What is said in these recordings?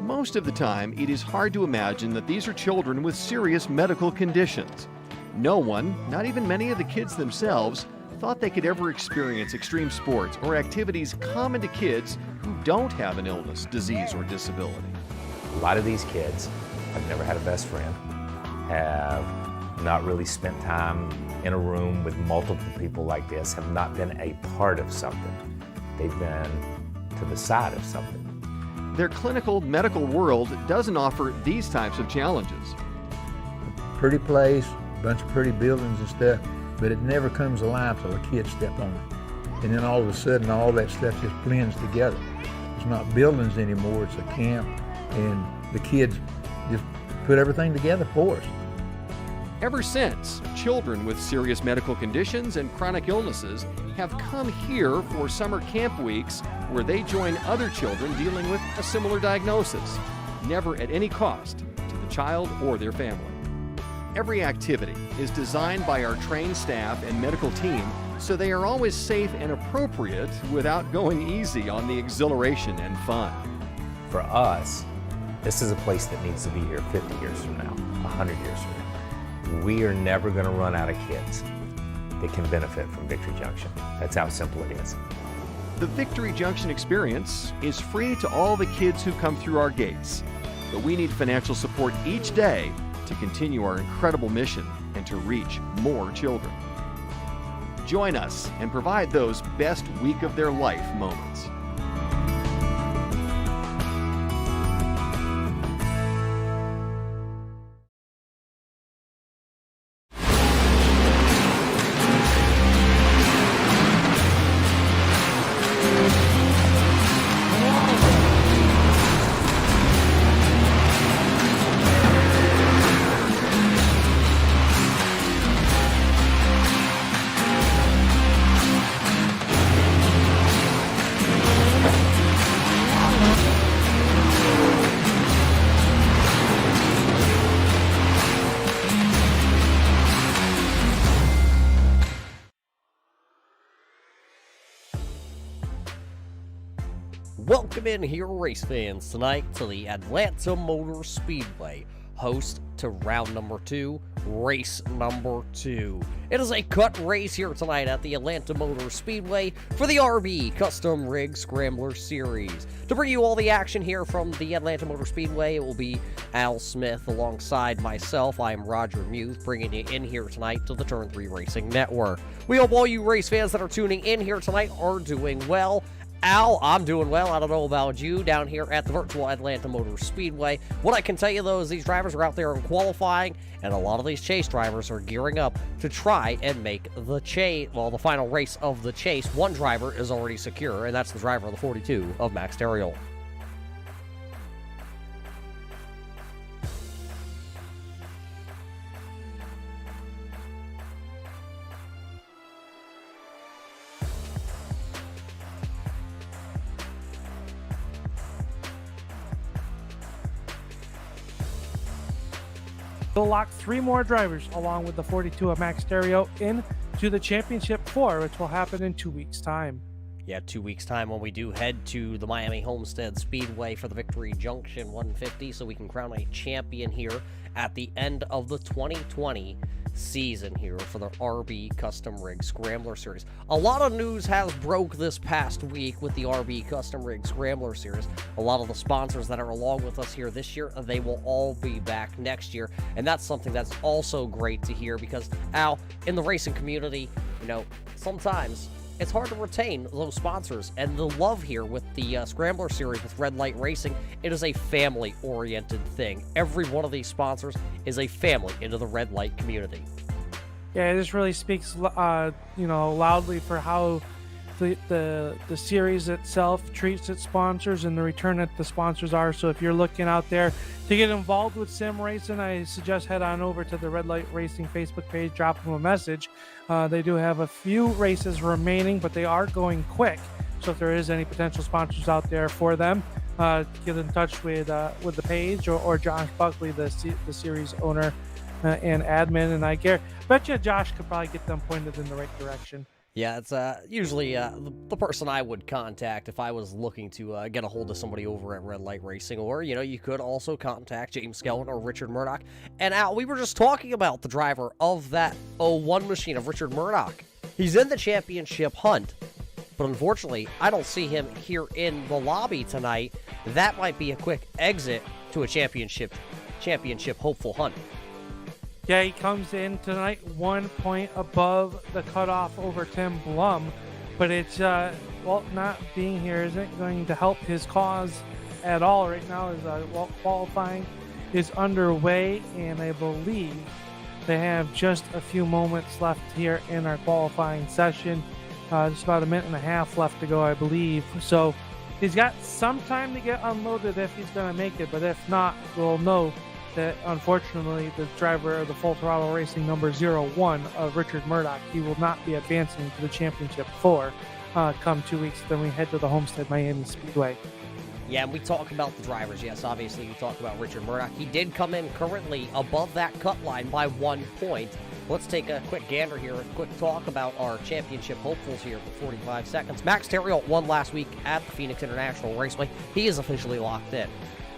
Most of the time, it is hard to imagine that these are children with serious medical conditions. No one, not even many of the kids themselves, thought they could ever experience extreme sports or activities common to kids who don't have an illness, disease, or disability. A lot of these kids have never had a best friend, have not really spent time in a room with multiple people like this, have not been a part of something. They've been to the side of something. Their clinical medical world doesn't offer these types of challenges. Pretty place, a bunch of pretty buildings and stuff, but it never comes alive till a kid steps on it. And then all of a sudden, all that stuff just blends together. It's not buildings anymore, it's a camp, and the kids just put everything together for us. Ever since, children with serious medical conditions and chronic illnesses have come here for summer camp weeks where they join other children dealing with a similar diagnosis, never at any cost to the child or their family. Every activity is designed by our trained staff and medical team so they are always safe and appropriate without going easy on the exhilaration and fun. For us, this is a place that needs to be here 50 years from now, 100 years from now. We are never going to run out of kids that can benefit from Victory Junction. That's how simple it is. The Victory Junction experience is free to all the kids who come through our gates, but we need financial support each day to continue our incredible mission and to reach more children. Join us and provide those best week of their life moments. Welcome in here, race fans, tonight to the Atlanta Motor Speedway, host to round number 2, race number 2. It is a cut race here tonight at the Atlanta Motor Speedway for the RB Custom Rig Scrambler Series. To bring you all the action here from the Atlanta Motor Speedway, it will be Al Smith alongside myself. I am Roger Muth, bringing you in here tonight to the Turn 3 Racing Network. We hope all you race fans that are tuning in here tonight are doing well. Al, I'm doing well. I don't know about you down here at the virtual Atlanta Motor Speedway. What I can tell you, though, is these drivers are out there in qualifying, and a lot of these chase drivers are gearing up to try and make the chase, well, the final race of the chase. One driver is already secure, and that's the driver of the 42 of Max Terriel. They'll lock 3 more drivers along with the 42 of Max Stereo into the Championship 4, which will happen in 2 weeks' time. Yeah, 2 weeks' time when we do head to the Miami Homestead Speedway for the Victory Junction 150, so we can crown a champion here at the end of the 2020 season here for the RB Custom Rig Scrambler Series. A lot of news has broke this past week with the RB Custom Rig Scrambler Series. A lot of the sponsors that are along with us here this year, they will all be back next year, and that's something that's also great to hear because, Al, in the racing community, you know, sometimes it's hard to retain those sponsors, and the love here with the Scrambler Series with Red Light Racing, it is a family-oriented thing. Every one of these sponsors is a family into the Red Light community. Yeah, this really speaks, loudly for how the series itself treats its sponsors and the return that the sponsors are. So if you're looking out there to get involved with sim racing, I suggest head on over to the Red Light Racing Facebook page, drop them a message. They do have a few races remaining, but they are going quick. So if there is any potential sponsors out there for them, get in touch with the page or Josh Buckley, the series owner and admin. And I bet you Josh could probably get them pointed in the right direction. Yeah, it's usually the person I would contact if I was looking to get a hold of somebody over at Red Light Racing. Or, you could also contact James Skelton or Richard Murdoch. And Al, we were just talking about the driver of that 01 machine of Richard Murdoch. He's in the championship hunt, but unfortunately, I don't see him here in the lobby tonight. That might be a quick exit to a championship hopeful hunt. Yeah, he comes in tonight 1 point above the cutoff over Tim Blum, but it's, not being here isn't going to help his cause at all right now as qualifying is underway, and I believe they have just a few moments left here in our qualifying session. Just about a minute and a half left to go, I believe. So he's got some time to get unloaded if he's going to make it, but if not, we'll know that unfortunately the driver of the Full Throttle Racing number 01 of Richard Murdoch, he will not be advancing to the championship come 2 weeks. Then we head to the Homestead Miami Speedway. Yeah, and we talk about the drivers. Yes, obviously we talk about Richard Murdoch. He did come in currently above that cut line by 1 point. Let's take a quick gander here, a quick talk about our championship hopefuls here for 45 seconds. Max Terriot won last week at the Phoenix International Raceway. He is officially locked in.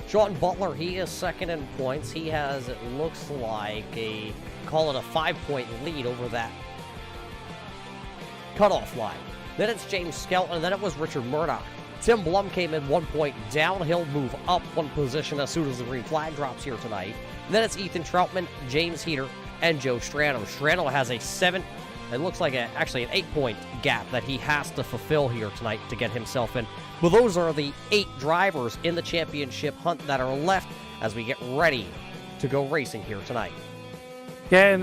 Sean Butler, he is second in points. He has, it looks like, a 5-point lead over that cutoff line. Then it's James Skelton, and then it was Richard Murdoch. Tim Blum came in 1 point down. He'll move up one position as soon as the green flag drops here tonight. And then it's Ethan Troutman, James Heater, and Joe Strano. Strano has a 8-point gap that he has to fulfill here tonight to get himself in. Well, those are the 8 drivers in the championship hunt that are left as we get ready to go racing here tonight. Yeah, and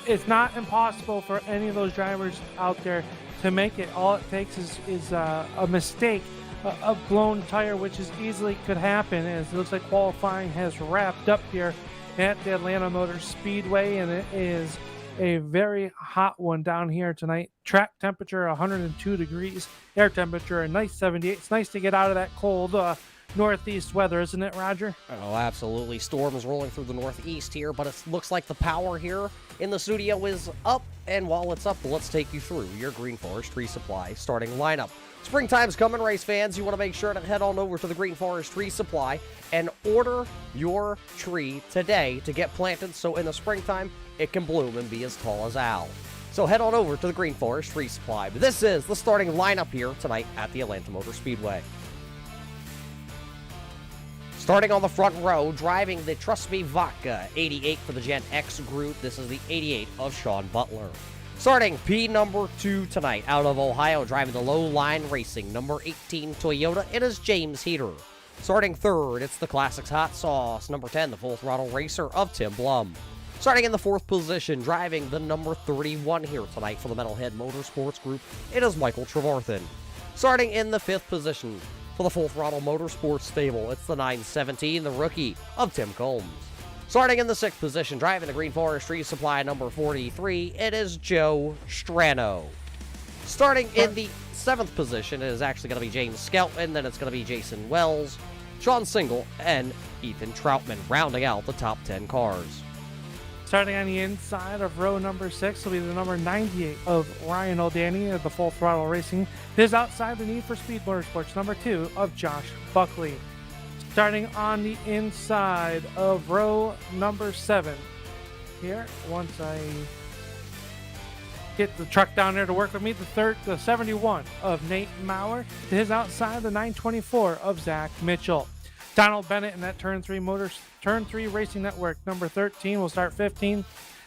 it's not impossible for any of those drivers out there to make it. All it takes is a mistake, a blown tire, which is easily could happen. As it looks like qualifying has wrapped up here at the Atlanta Motor Speedway, and it is a very hot one down here tonight. Track temperature 102 degrees, air temperature a nice 78. It's nice to get out of that cold northeast weather, isn't it, Roger? Oh, absolutely. Storms rolling through the northeast here, but it looks like the power here in the studio is up. And while it's up, let's take you through your Green Forest Tree Supply starting lineup. Springtime's coming, race fans. You want to make sure to head on over to the Green Forest Tree Supply and order your tree today to get planted so in the springtime it can bloom and be as tall as Al. So head on over to the Green Forest Tree Supply. But this is the starting lineup here tonight at the Atlanta Motor Speedway. Starting on the front row, driving the Trust Me Vodka 88 for the Gen X group. This is the 88 of Sean Butler. Starting P number 2 tonight out of Ohio, driving the Low Line Racing number 18 Toyota, it is James Heater. Starting third, it's the Classics Hot Sauce number 10, the Full Throttle Racer of Tim Blum. Starting in the 4th position, driving the number 31 here tonight for the Metalhead Motorsports Group, it is Michael Trevarthen. Starting in the 5th position for the Full Throttle Motorsports stable, it's the 917, the rookie of Tim Combs. Starting in the 6th position, driving the Green Forest Tree Supply number 43, it is Joe Strano. Starting in the 7th position, it is actually going to be James Skelton, then it's going to be Jason Wells, Sean Single, and Ethan Troutman, rounding out the top 10 cars. Starting on the inside of row number 6 will be the number 98 of Ryan O'Danny of the Full Throttle Racing. This is outside the Need for Speed Motorsports, number 2 of Josh Buckley. Starting on the inside of row number 7. Here, once I get the truck down there to work with me, the 71 of Nate Maurer. To his outside, the 924 of Zach Mitchell. Donald Bennett in that Turn 3 Racing Network, number 13, will start 15.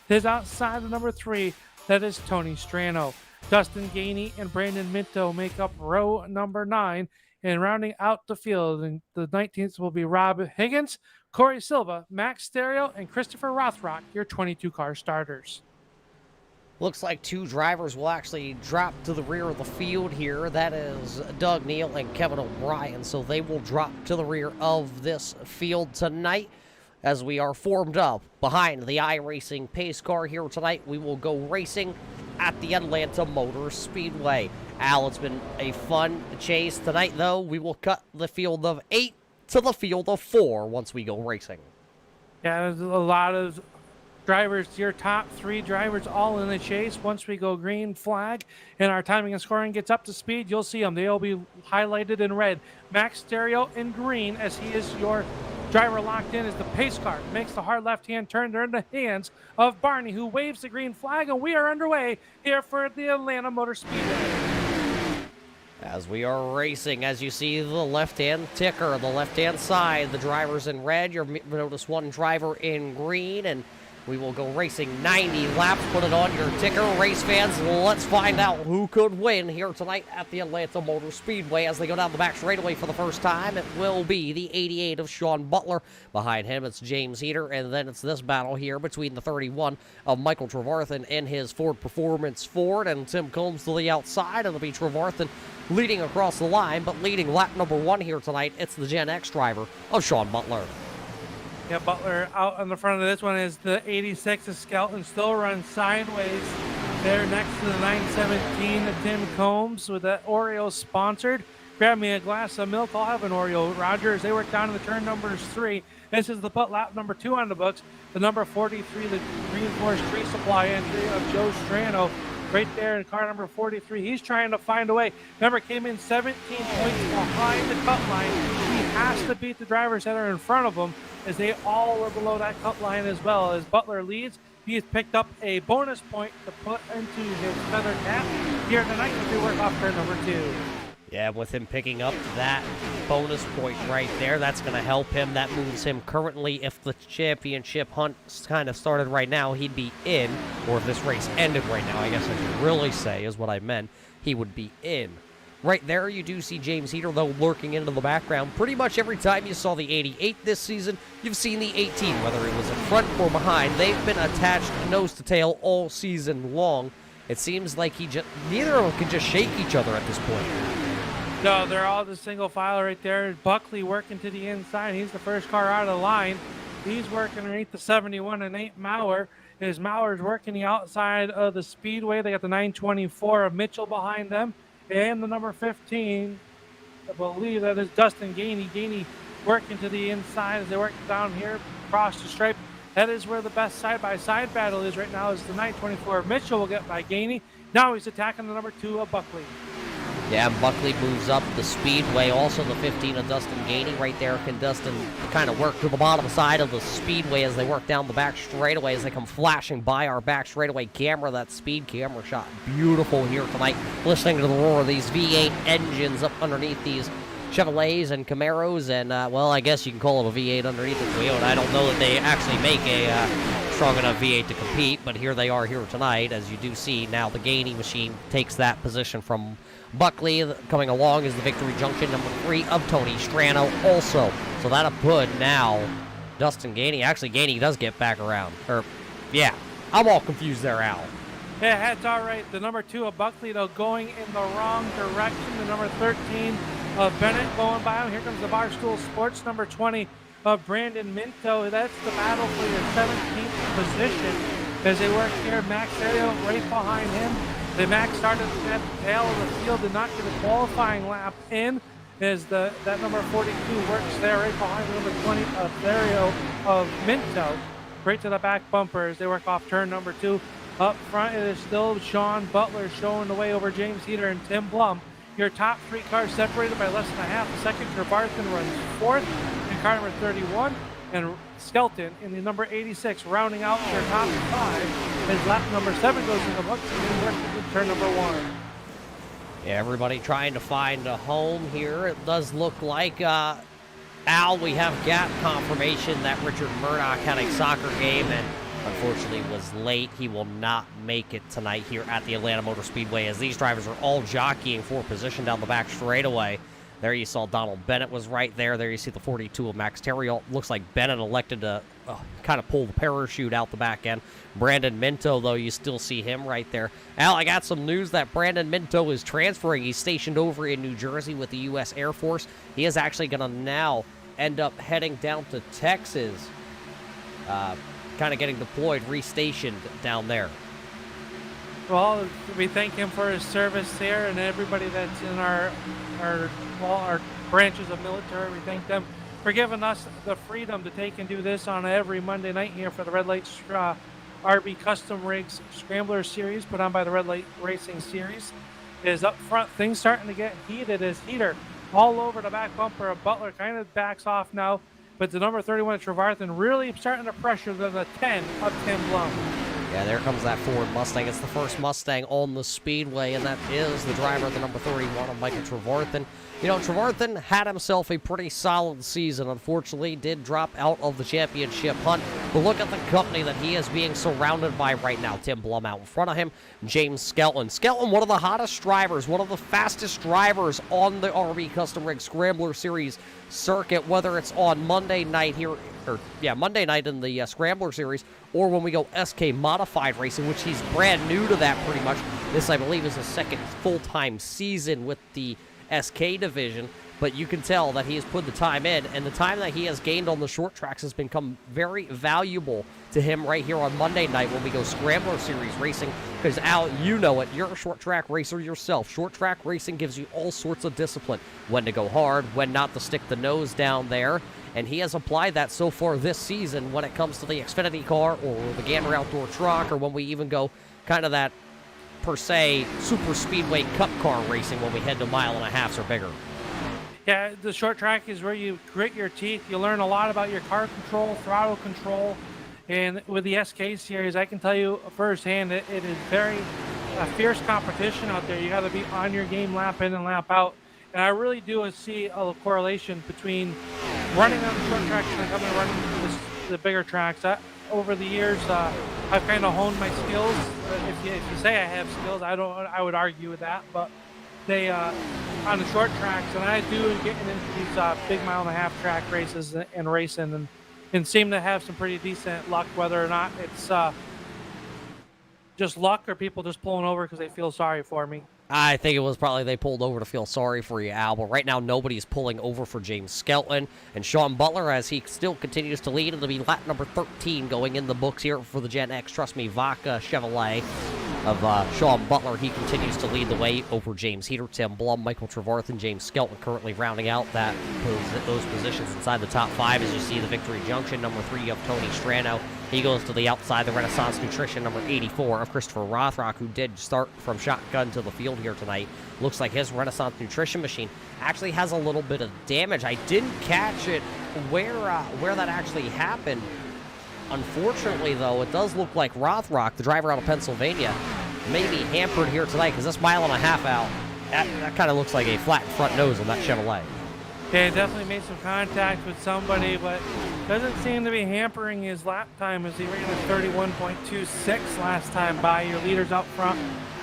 To his outside, the number 3, that is Tony Strano. Dustin Gainey and Brandon Minto make up row number 9. And rounding out the field, and the 19th will be Rob Higgins, Corey Silva, Max Stereo, and Christopher Rothrock, your 22-car starters. Looks like 2 drivers will actually drop to the rear of the field here. That is Doug Neal and Kevin O'Brien. So they will drop to the rear of this field tonight as we are formed up behind the iRacing pace car here tonight. We will go racing at the Atlanta Motor Speedway. Al, it's been a fun chase tonight, though. We will cut the field of 8 to the field of 4 once we go racing. Yeah, there's a lot of drivers, your top 3 drivers all in the chase. Once we go green flag and our timing and scoring gets up to speed, you'll see them. They'll be highlighted in red. Max Stereo in green, as he is your driver locked in, as the pace car makes the hard left-hand turn. They're in the hands of Barney, who waves the green flag, and we are underway here for the Atlanta Motor Speedway. As we are racing, as you see the left-hand ticker, the left-hand side, the drivers in red. You'll notice one driver in green, and we will go racing 90 laps. Put it on your ticker. Race fans, let's find out who could win here tonight at the Atlanta Motor Speedway as they go down the back straightaway for the first time. It will be the 88 of Sean Butler. Behind him, it's James Heater, and then it's this battle here between the 31 of Michael Trevarthen and his Ford Performance Ford, and Tim Combs to the outside. It'll be Trevarthen leading across the line, but leading lap number 1 here tonight, it's the Gen X driver of Sean Butler. Yeah, Butler out on the front of this one is the 86 of Skelton, still runs sideways there next to the 917 of Tim Combs with that Oreo sponsored. Grab me a glass of milk, I'll have an Oreo, Roger, as they work down to the turn numbers 3. This is the put lap number 2 on the books. The number 43, the reinforced tree supply entry of Joe Strano. Right there in car number 43. He's trying to find a way. Number came in 17 points behind the cut line. He has to beat the drivers that are in front of him, as they all are below that cut line as well. As Butler leads, he has picked up a bonus point to put into his feather cap here tonight as they work off turn number 2. Yeah, with him picking up that bonus point right there, that's going to help him. That moves him currently. If the championship hunt kind of started right now, he'd be in. Or if this race ended right now, I guess I should really say is what I meant. He would be in. Right there, you do see James Heater, though, lurking into the background. Pretty much every time you saw the 88 this season, you've seen the 18, whether it was in front or behind. They've been attached nose to tail all season long. It seems like neither of them can just shake each other at this point. No, they're all the single file right there. Buckley working to the inside. He's the first car out of the line. He's working underneath the 71 and Nate Maurer. As Maurer's working the outside of the Speedway. They got the 924 of Mitchell behind them. And the number 15, I believe that is Dustin Gainey. Gainey working to the inside as they work down here across the stripe. That is where the best side-by-side battle is right now, as the 924 of Mitchell will get by Gainey. Now he's attacking the number 2 of Buckley. Yeah, Buckley moves up the Speedway. Also the 15 of Dustin Gainey right there. Can Dustin kind of work to the bottom side of the Speedway as they work down the back straightaway, as they come flashing by our back straightaway camera. That speed camera shot beautiful here tonight. Listening to the roar of these V8 engines up underneath these Chevrolets and Camaros, and well, I guess you can call it a V8 underneath the Toyota. I don't know that they actually make a strong enough V8 to compete, but here they are here tonight. As you do see now, the Gainey machine takes that position from Buckley. Coming along is the Victory Junction number 3 of Tony Strano also. So that'll put now Dustin Gainey. Actually, Gainey does get back around. Yeah, I'm all confused there, Al. Yeah, that's all right. The number 2 of Buckley, though, going in the wrong direction. The number 13 of Bennett going by him. Here comes the Barstool Sports number 20 of Brandon Minto. That's the battle for your 17th position as they work here. Max Ario right behind him. The Max started at the tail of the field, did not get a qualifying lap in, as that number 42 works there right behind the number 20 of Ario of Minto. right to the back bumper as they work off turn number 2. Up front, it is still Sean Butler showing the way over James Heater and Tim Blum. Your top 3 cars separated by less than a half a second. Trevarthen runs 4th in car number 31, and Skelton in the number 86 rounding out your top 5 as lap number 7 goes in the books and then works into turn number 1. Yeah, everybody trying to find a home here. It does look like, Al, we have gap confirmation that Richard Murdoch had a soccer game and unfortunately was late. He will not make it tonight here at the Atlanta Motor Speedway as these drivers are all jockeying for position down the back straightaway. There you saw Donald Bennett was right there. There you see the 42 of Max Terriol. Looks like Bennett elected to kind of pull the parachute out the back end. Brandon Minto, though, you still see him right there. Al, I got some news that Brandon Minto is transferring. He's stationed over in New Jersey with the U.S. Air Force. He is actually going to now end up heading down to Texas, kind of getting deployed, restationed down there. Well, we thank him for his service there, and everybody that's in our branches of military. We thank them for giving us the freedom to take and do this on every Monday night here for the Red Light RB Custom Rigs Scrambler Series, put on by the Red Light Racing Series. Is up front, things starting to get heated as Heater all over the back bumper of Butler kind of backs off now, but the number 31 Trevarthen really starting to pressure the 10 of Tim Blum. Yeah, there comes that Ford Mustang. It's the first Mustang on the Speedway, and that is the driver at the number 31 of Michael Trevarthen. You know, Trevarthen had himself a pretty solid season. Unfortunately, did drop out of the championship hunt. But look at the company that he is being surrounded by right now. Tim Blum out in front of him. James Skelton. Skelton, one of the hottest drivers, one of the fastest drivers on the RB Custom Rig Scrambler Series circuit, whether it's on Monday night here, Monday night in the Scrambler Series, or when we go SK Modified Racing, which he's brand new to that pretty much. This, I believe, is his second full-time season with the SK division, but you can tell that he has put the time in, and the time that he has gained on the short tracks has become very valuable to him right here on Monday night when we go Scrambler Series racing, because Al, you know it, you're a short track racer yourself. Short track racing gives you all sorts of discipline, when to go hard, when not to stick the nose down there, and he has applied that so far this season when it comes to the Xfinity car or the Gander Outdoor truck, or when we even go kind of that per se super speedway cup car racing when we head to 1.5 miles or bigger. Yeah, the short track is where you grit your teeth. You learn a lot about your car control, throttle control, and with the SK series, I can tell you firsthand it is very fierce competition out there. You got to be on your game lap in and lap out, and I really do see a correlation between running on the short tracks and coming running the bigger tracks. Over the years, I've kind of honed my skills. If you say I have skills, I would argue with that. But they on the short tracks, and I do getting into these big 1.5 mile track races and racing, and seem to have some pretty decent luck. Whether or not it's just luck or people just pulling over because they feel sorry for me. I think it was probably they pulled over to feel sorry for you, Al. But right now, nobody's pulling over for James Skelton. And Sean Butler, as he still continues to lead, it'll be lap number 13 going in the books here for the Gen X Trust Me Vaca Chevrolet of Sean Butler. He continues to lead the way over James Heater, Tim Blum, Michael Trevarthen, James Skelton currently rounding out those positions inside the top 5 as you see the Victory Junction, number 3 of Tony Strano. He goes to the outside, the Renaissance Nutrition, number 84 of Christopher Rothrock, who did start from shotgun to the field here tonight. Looks like his Renaissance Nutrition machine actually has a little bit of damage. I didn't catch it where that actually happened. Unfortunately, though, it does look like Rothrock, the driver out of Pennsylvania, may be hampered here tonight because this 1.5 mile out, that kind of looks like a flat front nose on that Chevrolet. Yeah, definitely made some contact with somebody, but doesn't seem to be hampering his lap time as he ran a 31.26 last time by. Your leaders up front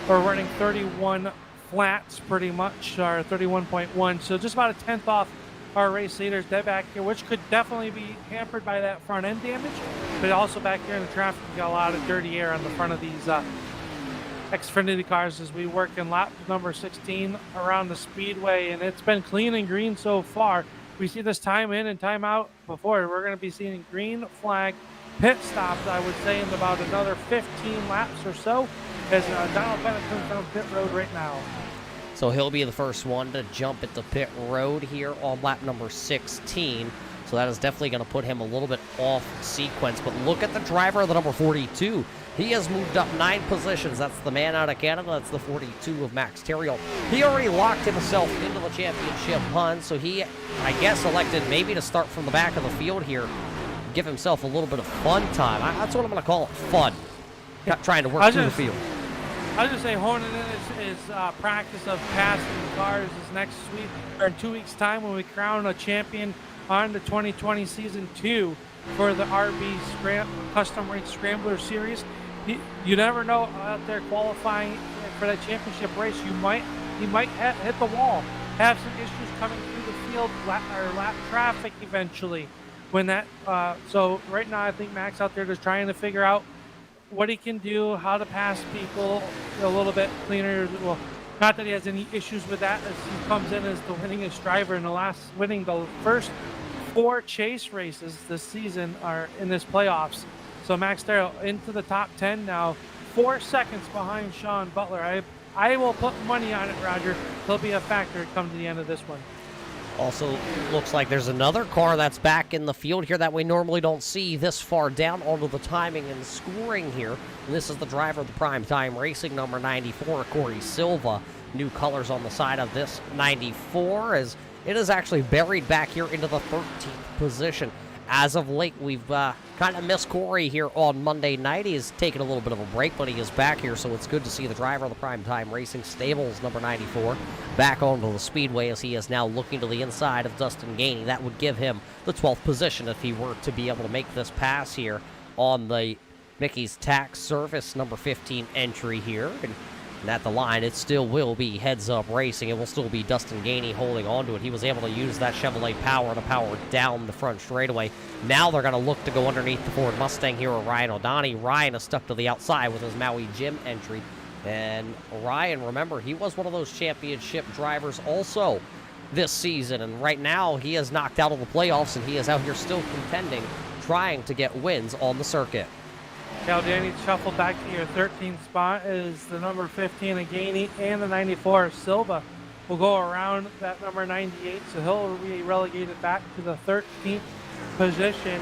are running 31 flats pretty much, or 31.1, so just about a tenth off our race leaders dead back here, which could definitely be hampered by that front end damage, but also back here in the traffic, we got a lot of dirty air on the front of these Xfinity cars as we work in lap number 16 around the Speedway, and it's been clean and green so far. We see this time in and time out before. We're going to be seeing green flag pit stops, I would say, in about another 15 laps or so, as Donald Bennett comes down pit road right now. So he'll be the first one to jump at the pit road here on lap number 16. So that is definitely going to put him a little bit off sequence. But look at the driver of the number 42. He has moved up 9 positions. That's the man out of Canada. That's the 42 of Max Terriel. He already locked himself into the championship hunt, so he, I guess, elected maybe to start from the back of the field here, give himself a little bit of fun time. That's what I'm going to call it, fun. Not trying to work through the field. I was just say honing in his practice of passing cars is next week, or in 2 weeks' time, when we crown a champion on the 2020 Season 2 for the RB Custom Race Scrambler Series. You never know out there qualifying for that championship race. He might hit the wall, have some issues coming through the field, lap traffic eventually. When that, so right now I think Max out there just trying to figure out what he can do, how to pass people a little bit cleaner. Well, not that he has any issues with that, as he comes in as the winningest driver in winning the first 4 chase races this season are in this playoffs. So Max Terriel into the top 10 now, 4 seconds behind Sean Butler. I will put money on it, Roger. He'll be a factor come to the end of this one. Also looks like there's another car that's back in the field here that we normally don't see this far down onto the timing and scoring here. And this is the driver of the Prime Time Racing, number 94, Corey Silva. New colors on the side of this 94, as it is actually buried back here into the 13th position. As of late, we've kind of missed Corey here on Monday night. He's taken a little bit of a break, but he is back here, so it's good to see the driver of the Prime Time Racing Stables, number 94, back onto the Speedway, as he is now looking to the inside of Dustin Gainey. That would give him the 12th position if he were to be able to make this pass here on the Mickey's Tax Service number 15 entry here. And at the line, it still will be Heads Up Racing. It will still be Dustin Gainey holding on to it. He was able to use that Chevrolet power to power down the front straightaway. Now they're going to look to go underneath the Ford Mustang here with Ryan O'Donnell. Ryan is stuck to the outside with his Maui Jim entry. And Ryan, remember, he was one of those championship drivers also this season. And right now, he is knocked out of the playoffs, and he is out here still contending, trying to get wins on the circuit. Cal Danny shuffled back to your 13th spot is the number 15 of Gainey, and the 94 of Silva will go around that number 98, so he'll be relegated back to the 13th position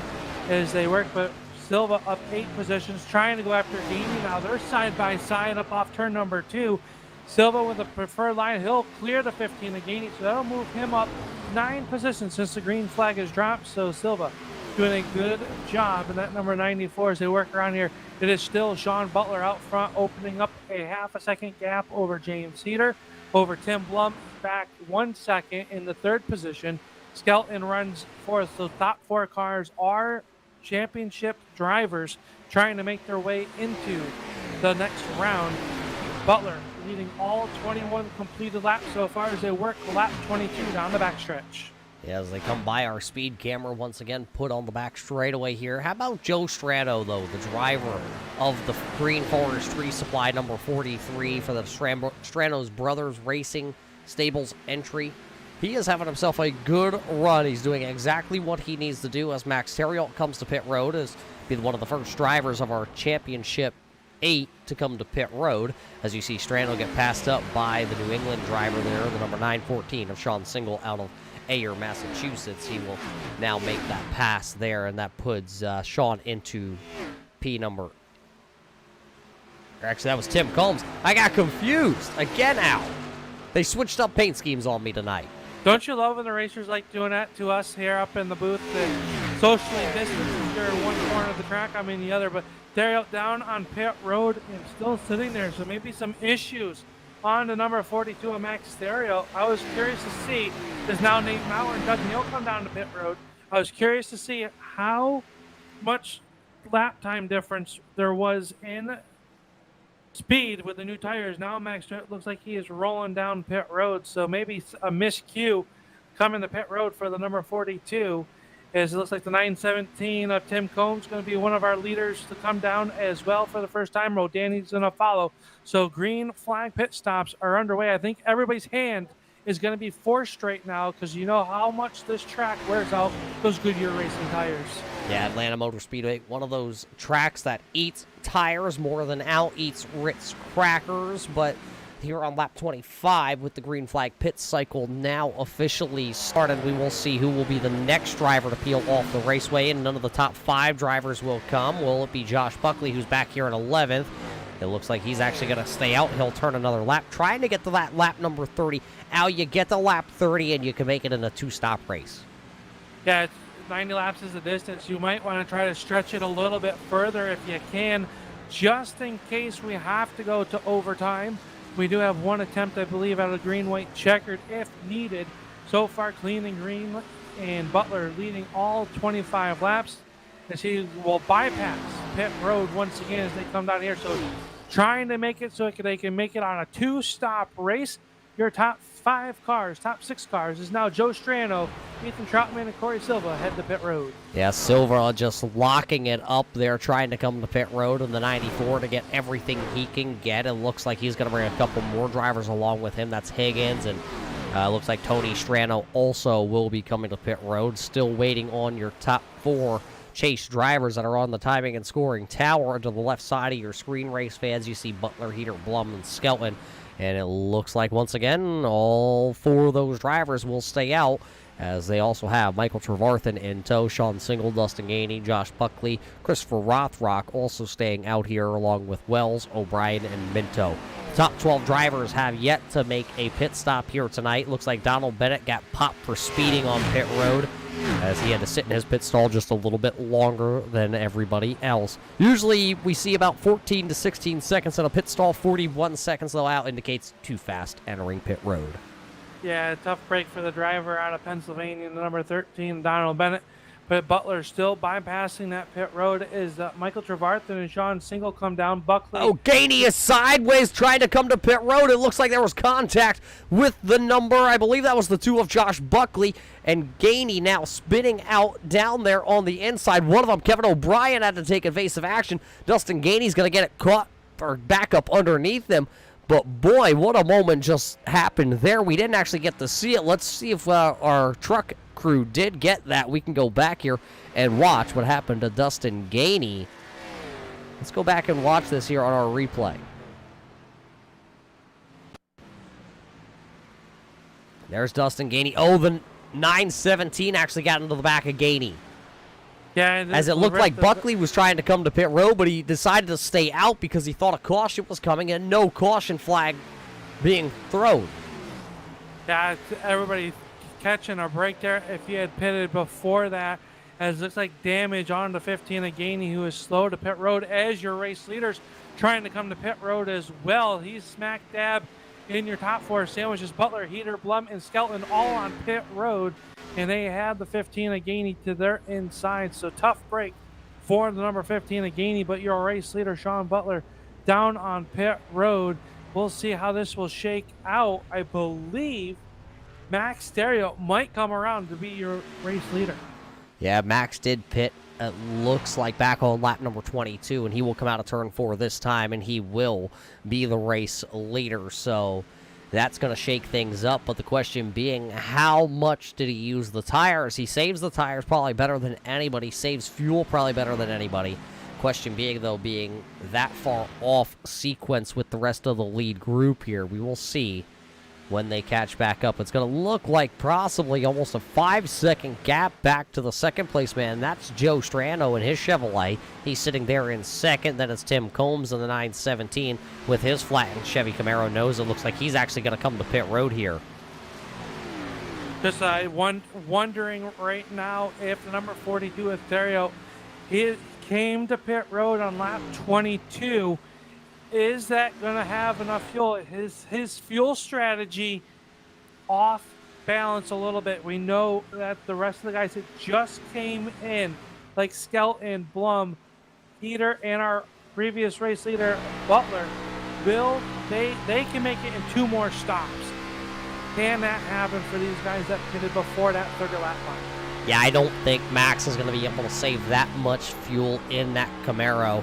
as they work. But Silva up 8 positions, trying to go after Gainey now. They're side by side up off turn number 2. Silva with the preferred line, he'll clear the 15 of Gainey, so that'll move him up 9 positions since the green flag is dropped. So Silva doing a good job in that number 94 as they work around here. It is still Sean Butler out front, opening up a half a second gap over James Heater. Over Tim Blum, back 1 second in the 3rd position. Skelton runs 4th. So top 4 cars are championship drivers trying to make their way into the next round. Butler leading all 21 completed laps so far as they work lap 22 down the backstretch. As they come by our speed camera, once again put on the back straightaway here. How about Joe Strano, though, the driver of the Green Forestry Supply number 43 for the Strano's Brothers Racing Stables entry? He is having himself a good run. He's doing exactly what he needs to do as Max Terriel comes to pit road, as be one of the first drivers of our championship 8 to come to pit road, as you see Strano get passed up by the New England driver there, the number 914 of Sean Single out of Ayer, Massachusetts. He will now make that pass there, and that puts Sean into P number. Actually, that was Tim Combs. I got confused again. Al, they switched up paint schemes on me tonight. Don't you love when the racers like doing that to us here up in the booth? That socially distance, you're in one corner of the track, I'm in the other, but they're down on pit road and still sitting there, so maybe some issues on the number 42 of Max Terriel. I was curious to see, there's now Nate Mauer and Doug Neal come down to pit road. I was curious to see how much lap time difference there was in speed with the new tires. Now Max Terriel looks like he is rolling down pit road, so maybe a miscue coming to pit road for the number 42. As it looks like the 917 of Tim Combs going to be one of our leaders to come down as well for the first time. Rodani's going to follow. So green flag pit stops are underway. I think everybody's hand is going to be forced right now, because you know how much this track wears out those Goodyear Racing tires. Yeah, Atlanta Motor Speedway, one of those tracks that eats tires more than Al eats Ritz crackers, but here on lap 25 with the green flag pit cycle now officially started. We will see who will be the next driver to peel off the raceway, and none of the top 5 drivers will come. Will it be Josh Buckley, who's back here in 11th? It looks like he's actually going to stay out. He'll turn another lap, trying to get to that lap number 30. Al, you get to lap 30, and you can make it in a 2-stop race. Yeah, it's 90 laps is the distance. You might want to try to stretch it a little bit further if you can, just in case we have to go to overtime. We do have one attempt, I believe, out of green, white, checkered if needed. So far, clean and green, and Butler leading all 25 laps. As he will bypass pit road once again as they come down here. So trying to make it so they can make it on a 2-stop race. Your top 5 cars, top 6 cars, is now Joe Strano, Ethan Troutman, and Corey Silva head to pit road. Yeah, Silva just locking it up there, trying to come to pit road in the 94 to get everything he can get. It looks like he's going to bring a couple more drivers along with him. That's Higgins, and looks like Tony Strano also will be coming to pit road. Still waiting on your top 4 chase drivers that are on the timing and scoring tower. To the left side of your screen, race fans, you see Butler, Heater, Blum, and Skelton. And it looks like, once again, all 4 of those drivers will stay out, as they also have Michael Trevarthen in tow, Sean Single, Dustin Gainey, Josh Buckley, Christopher Rothrock also staying out here, along with Wells, O'Brien, and Minto. Top 12 drivers have yet to make a pit stop here tonight. Looks like Donald Bennett got popped for speeding on pit road, as he had to sit in his pit stall just a little bit longer than everybody else. Usually we see about 14 to 16 seconds in a pit stall. 41 seconds though out indicates too fast entering pit road. Yeah, tough break for the driver out of Pennsylvania, the number 13, Donald Bennett. But Butler still bypassing that pit road is Michael Trevarthen and Sean Single come down. Buckley. Oh, Gainey is sideways trying to come to pit road. It looks like there was contact with the number. I believe that was the 2 of Josh Buckley. And Gainey now spinning out down there on the inside. One of them, Kevin O'Brien, had to take evasive action. Dustin Gainey's going to get it caught or back up underneath them. But boy, what a moment just happened there. We didn't actually get to see it. Let's see if our truck crew did get that. We can go back here and watch what happened to Dustin Gainey. Let's go back and watch this here on our replay. There's Dustin Gainey. Oh, the 917 actually got into the back of Gainey. Yeah, as it looked like Buckley was trying to come to pit road, but he decided to stay out because he thought a caution was coming and no caution flag being thrown. Yeah, everybody catching a break there. If he had pitted before that, as it looks like damage on the 15 of Gainey, who is slow to pit road as your race leaders trying to come to pit road as well. He's smack dab in your top 4 sandwiches. Butler, Heater, Blum, and Skelton all on pit road, and they had the 15 of Gainey to their inside. So tough break for the number 15 of Gainey, but your race leader, Sean Butler, down on pit road. We'll see how this will shake out. I believe Max Stereo might come around to be your race leader. Yeah, Max did pit, it looks like, back on lap number 22, and he will come out of turn 4 this time, and he will be the race leader. So that's going to shake things up. But the question being, how much did he use the tires? He saves the tires probably better than anybody, saves fuel probably better than anybody. Question being, though, being that far off sequence with the rest of the lead group here. We will see when they catch back up. It's going to look like possibly almost a 5-second gap back to the second place man. That's Joe Strano in his Chevrolet. He's sitting there in second. Then it's Tim Combs in the 917 with his flattened Chevy Camaro nose. It looks like he's actually going to come to pit road here. Just wondering right now if the number 42 Etherio, he came to pit road on lap 22. Is that going to have enough fuel? His fuel strategy off balance a little bit. We know that the rest of the guys that just came in, like Skelton, Blum, Peter, and our previous race leader, Butler, they can make it in 2 more stops. Can that happen for these guys that pitted before that 30 lap line? Yeah, I don't think Max is going to be able to save that much fuel in that Camaro.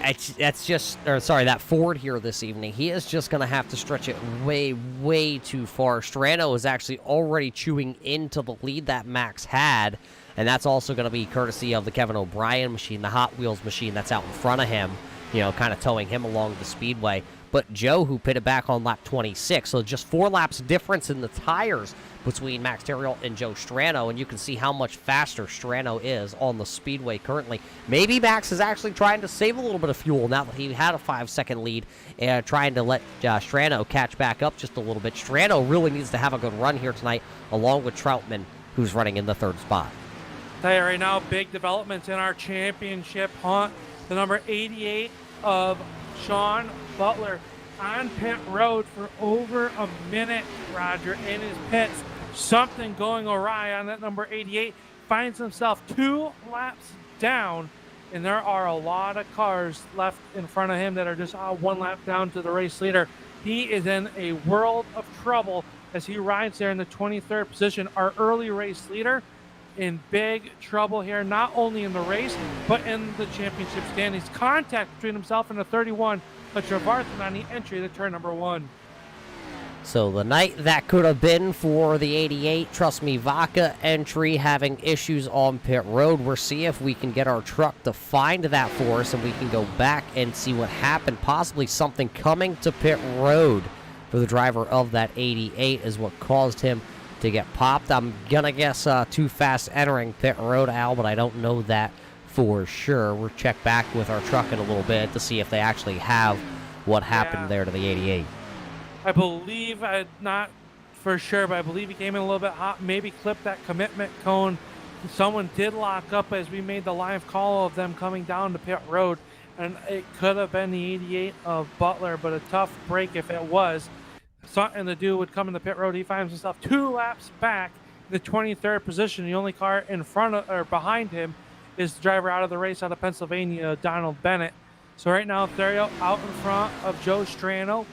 That Ford here this evening, he is just going to have to stretch it way, way too far. Strano is actually already chewing into the lead that Max had, and that's also going to be courtesy of the Kevin O'Brien machine, the Hot Wheels machine that's out in front of him, kind of towing him along the speedway. but Joe, who pitted back on lap 26. So just 4 laps difference in the tires between Max Terriot and Joe Strano, and you can see how much faster Strano is on the Speedway currently. Maybe Max is actually trying to save a little bit of fuel now that he had a 5-second lead, and trying to let Strano catch back up just a little bit. Strano really needs to have a good run here tonight, along with Troutman, who's running in the 3rd spot. Tell you right now, big developments in our championship hunt. The number 88 of Sean Butler on pit road for over a minute, Roger, in his pits. Something going awry on that number 88. Finds himself 2 laps down, and there are a lot of cars left in front of him that are just 1 lap down to the race leader. He is in a world of trouble as he rides there in the 23rd position. Our early race leader in big trouble here, not only in the race, but in the championship standings. Contact between himself and the 31, but Trevarthen on the entry to turn number 1. So the night that could have been for the 88, trust me, Vaca entry having issues on pit road. We'll see if we can get our truck to find that for us, and we can go back and see what happened. Possibly something coming to pit road for the driver of that 88 is what caused him to get popped. I'm gonna guess too fast entering pit road, Al, but I don't know that for sure. We'll check back with our truck in a little bit to see if they actually have what happened there to the 88. I believe, not for sure, but I believe he came in a little bit hot, maybe clipped that commitment cone. Someone did lock up as we made the live call of them coming down to pit road, and it could have been the 88 of Butler, but a tough break if it was. Something to do would come in the pit road. He finds himself 2 laps back in the 23rd position. The only car in front of or behind him is the driver out of the race out of Pennsylvania, Donald Bennett. So right now, Theriot out in front of Joe Strano.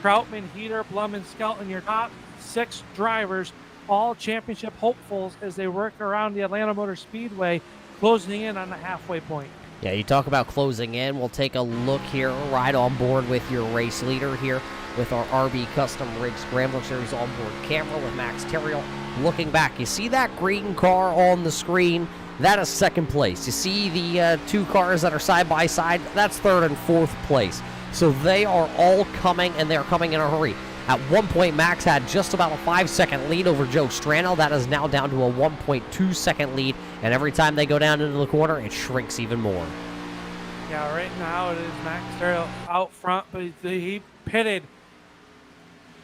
Troutman, Heater, Blum, and Skelton, your top 6 drivers, all championship hopefuls as they work around the Atlanta Motor Speedway, closing in on the halfway point. Yeah, you talk about closing in. We'll take a look here, right on board with your race leader here with our RB Custom Rig Scrambler Series onboard camera with Max Terriot. Looking back, you see that green car on the screen? That is 2nd place. You see the 2 cars that are side by side? That's 3rd and 4th place. So they are all coming, and they're coming in a hurry. At one point, Max had just about a 5-second lead over Joe Strano. That is now down to a 1.2-second lead, and every time they go down into the corner, it shrinks even more. Yeah, right now it is Max Terriot out front, but he pitted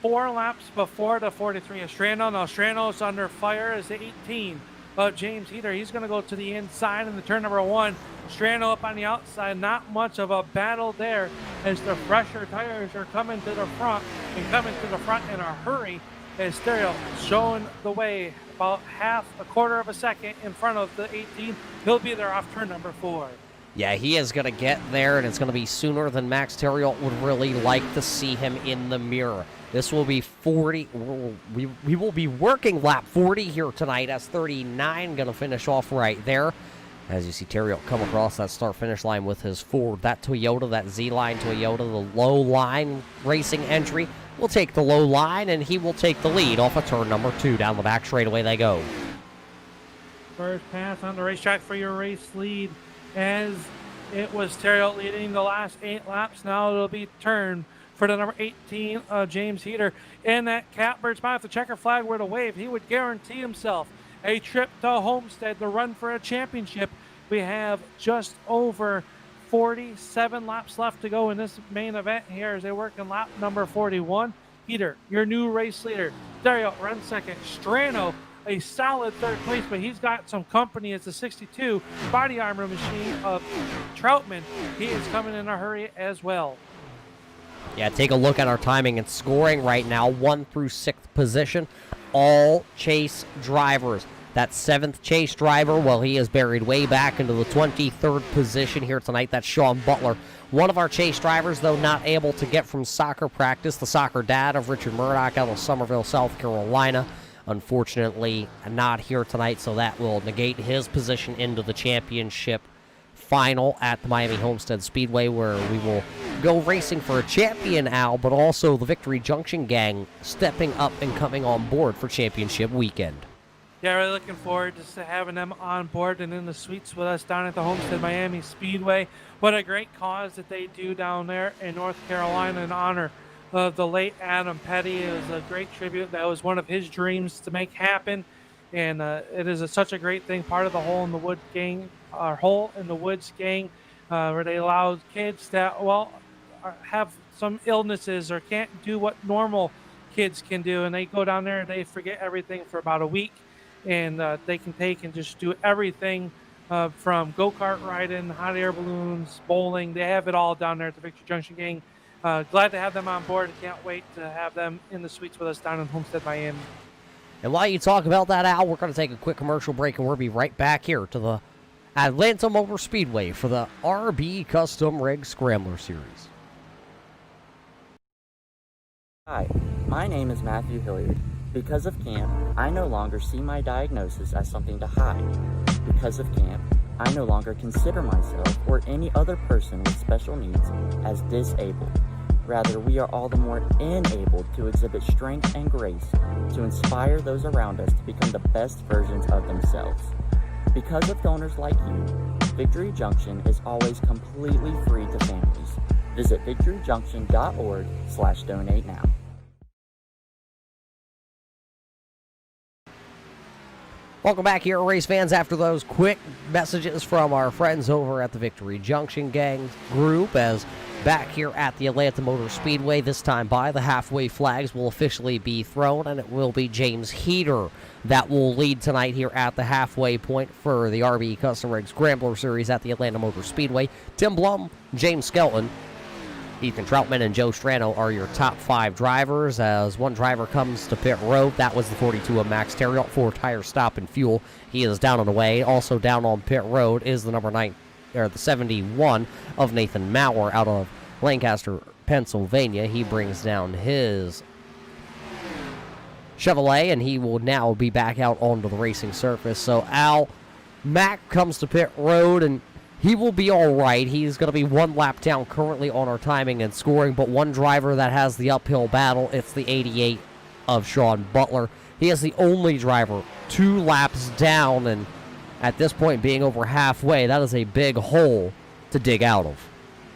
4 laps before the 43 of Strano. Now Strano's under fire as the 18 of James Heater. He's going to go to the inside in the turn number 1. Strano up on the outside. Not much of a battle there as the fresher tires are coming to the front and coming to the front in a hurry as Terriot showing the way about a quarter of a second in front of the 18. He'll be there off turn number 4. Yeah, he is going to get there, and it's going to be sooner than Max Terriot would really like to see him in the mirror. This will be 40. We will be working lap 40 here tonight as 39 going to finish off right there. As you see Terriot come across that start-finish line with his Ford. That Toyota, that Z-Line Toyota, the low line racing entry, will take the low line, and he will take the lead off of turn number 2. Down the back straightaway they go. First pass on the racetrack for your race lead as it was Terriot leading the last 8 laps. Now it'll be turn for the number 18, James Heater. In that catbird spot, if the checker flag were to wave, he would guarantee himself a trip to Homestead to run for a championship. We have just over 47 laps left to go in this main event here as they work in lap number 41. Heater, your new race leader. Terriot runs second. Strano, a solid 3rd place, but he's got some company. It's a 62 body armor machine of Troutman. He is coming in a hurry as well. Yeah, take a look at our timing and scoring right now. 1 through 6th position, all Chase drivers. That 7th Chase driver, well, he is buried way back into the 23rd position here tonight. That's Sean Butler. One of our Chase drivers, though, not able to get from soccer practice. The soccer dad of Richard Murdoch out of Somerville, South Carolina. Unfortunately, not here tonight, so that will negate his position into the championship final at the Miami Homestead Speedway, where we will go racing for a champion, Al, but also the Victory Junction gang stepping up and coming on board for championship weekend. Yeah, really looking forward to having them on board and in the suites with us down at the Homestead Miami Speedway. What a great cause that they do down there in North Carolina in honor of the late Adam Petty. It was a great tribute. That was one of his dreams to make happen. And it is such a great thing, part of the Hole in the Wood gang, or Hole in the Woods gang, where they allow kids that, well, have some illnesses or can't do what normal kids can do. And they go down there and they forget everything for about a week. And they can take and just do everything from go-kart riding, hot air balloons, bowling. They have it all down there at the Victory Junction gang. Glad to have them on board. Can't wait to have them in the suites with us down in Homestead, Miami. And while you talk about that, Al, we're going to take a quick commercial break, and we'll be right back here to the Atlanta Motor Speedway for the RB Custom Rig Scrambler Series. Hi, my name is Matthew Hilliard. Because of camp, I no longer see my diagnosis as something to hide. Because of camp, I no longer consider myself or any other person with special needs as disabled. Rather, we are all the more enabled to exhibit strength and grace to inspire those around us to become the best versions of themselves. Because of donors like you, Victory Junction is always completely free to families. Visit victoryjunction.org/donate now. Welcome back here, race fans, after those quick messages from our friends over at the Victory Junction Gang group. As back here at the Atlanta Motor Speedway, this time by the halfway flags will officially be thrown, and it will be James Heater that will lead tonight here at the halfway point for the RB Custom Rig Scrambler Series at the Atlanta Motor Speedway. Tim Blum, James Skelton, Ethan Troutman, and Joe Strano are your top 5 drivers. As one driver comes to pit road, that was the 42 of Max Terriot for tire stop and fuel. He is down and away. Also down on pit road is the number 9, or the 71 of Nathan Maurer out of Lancaster, Pennsylvania. He brings down his Chevrolet, and he will now be back out onto the racing surface. So Al Mack comes to pit road, and he will be all right. He's going to be 1 lap down currently on our timing and scoring, but one driver that has the uphill battle, it's the 88 of Sean Butler. He is the only driver 2 laps down, and at this point being over halfway, that is a big hole to dig out of.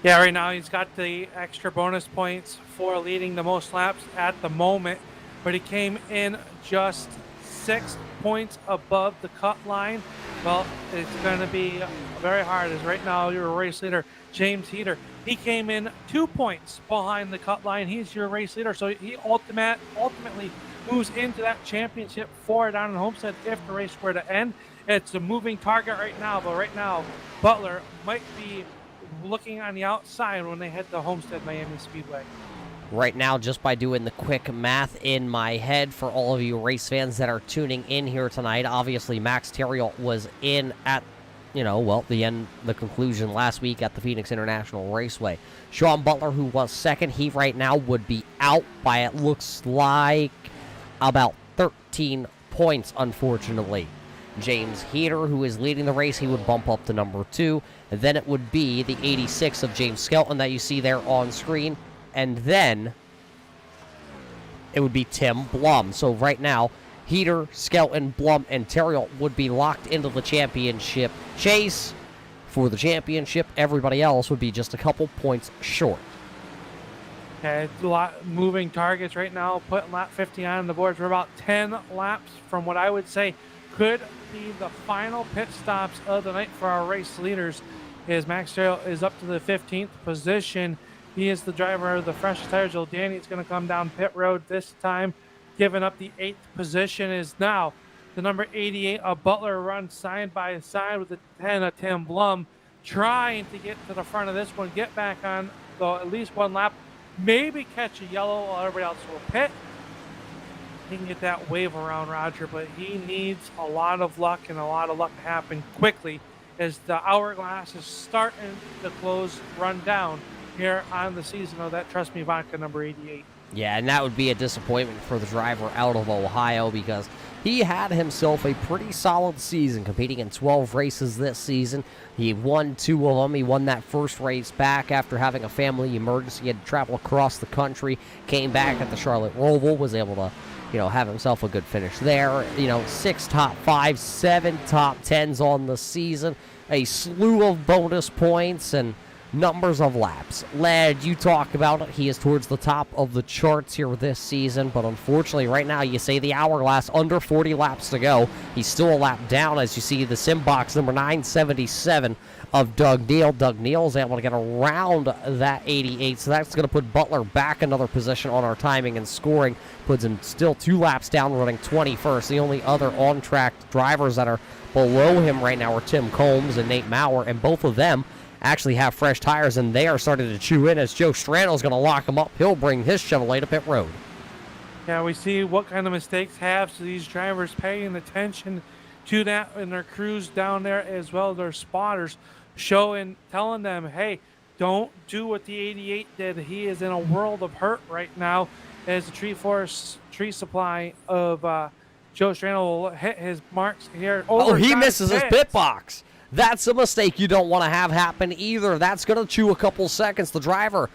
Yeah, right now he's got the extra bonus points for leading the most laps at the moment, but he came in just 6 points above the cut line. Well, it's going to be very hard, as right now your race leader, James Heater, he came in 2 points behind the cut line. He's your race leader, so he ultimately moves into that championship for down in Homestead if the race were to end. It's a moving target right now, but right now Butler might be looking on the outside when they head to Homestead Miami Speedway. Right now, just by doing the quick math in my head for all of you race fans that are tuning in here tonight, obviously Max Terriot was in at, the conclusion last week at the Phoenix International Raceway. Sean Butler, who was second, he right now would be out by, it looks like, about 13 points, unfortunately. James Heater, who is leading the race, he would bump up to number 2. And then it would be the 86 of James Skelton that you see there on screen. And then it would be Tim Blum. So right now, Heater, Skelton, Blum, and Terriot would be locked into the championship chase for the championship. Everybody else would be just a couple points short. Yeah, it's a lot moving targets right now, putting lap 50 on the board for about 10 laps from what I would say could be the final pit stops of the night for our race leaders. As Max Terriot is up to the 15th position. He is the driver of the freshest tires. Joe Danny is going to come down pit road this time. Giving up the 8th position is now the number 88 of Butler, runs side by side with the 10 of Tim Blum, trying to get to the front of this one, get back on at least 1 lap, maybe catch a yellow while everybody else will pit. He can get that wave around Roger, but he needs a lot of luck and a lot of luck to happen quickly as the hourglass is starting to run down here on the season of that Trust Me Vodka number 88. Yeah, and that would be a disappointment for the driver out of Ohio because he had himself a pretty solid season, competing in 12 races this season. He won 2 of them. He won that first race back after having a family emergency. He had to travel across the country, came back at the Charlotte Roval, was able to have himself a good finish there. 6 top 5, 7 top 10s on the season, a slew of bonus points, and numbers of laps. Led, you talk about it. He is towards the top of the charts here this season, but unfortunately right now you say the hourglass, under 40 laps to go. He's still a lap down as you see the sim box number 977 of Doug Neal. Doug Neal's able to get around that 88, so that's going to put Butler back another position on our timing and scoring. Puts him still 2 laps down, running 21st. The only other on-track drivers that are below him right now are Tim Combs and Nate Maurer, and both of them actually have fresh tires, and they are starting to chew in as Joe Strano's going to lock him up. He'll bring his Chevrolet to pit road. Yeah, we see what kind of mistakes have, so these drivers paying attention to that in their crews down there, as well as their spotters, telling them, hey, don't do what the 88 did. He is in a world of hurt right now, as the tree supply of Joe Strano will hit his marks here. He misses his pit box. That's a mistake you don't want to have happen either. That's going to chew a couple seconds. The driver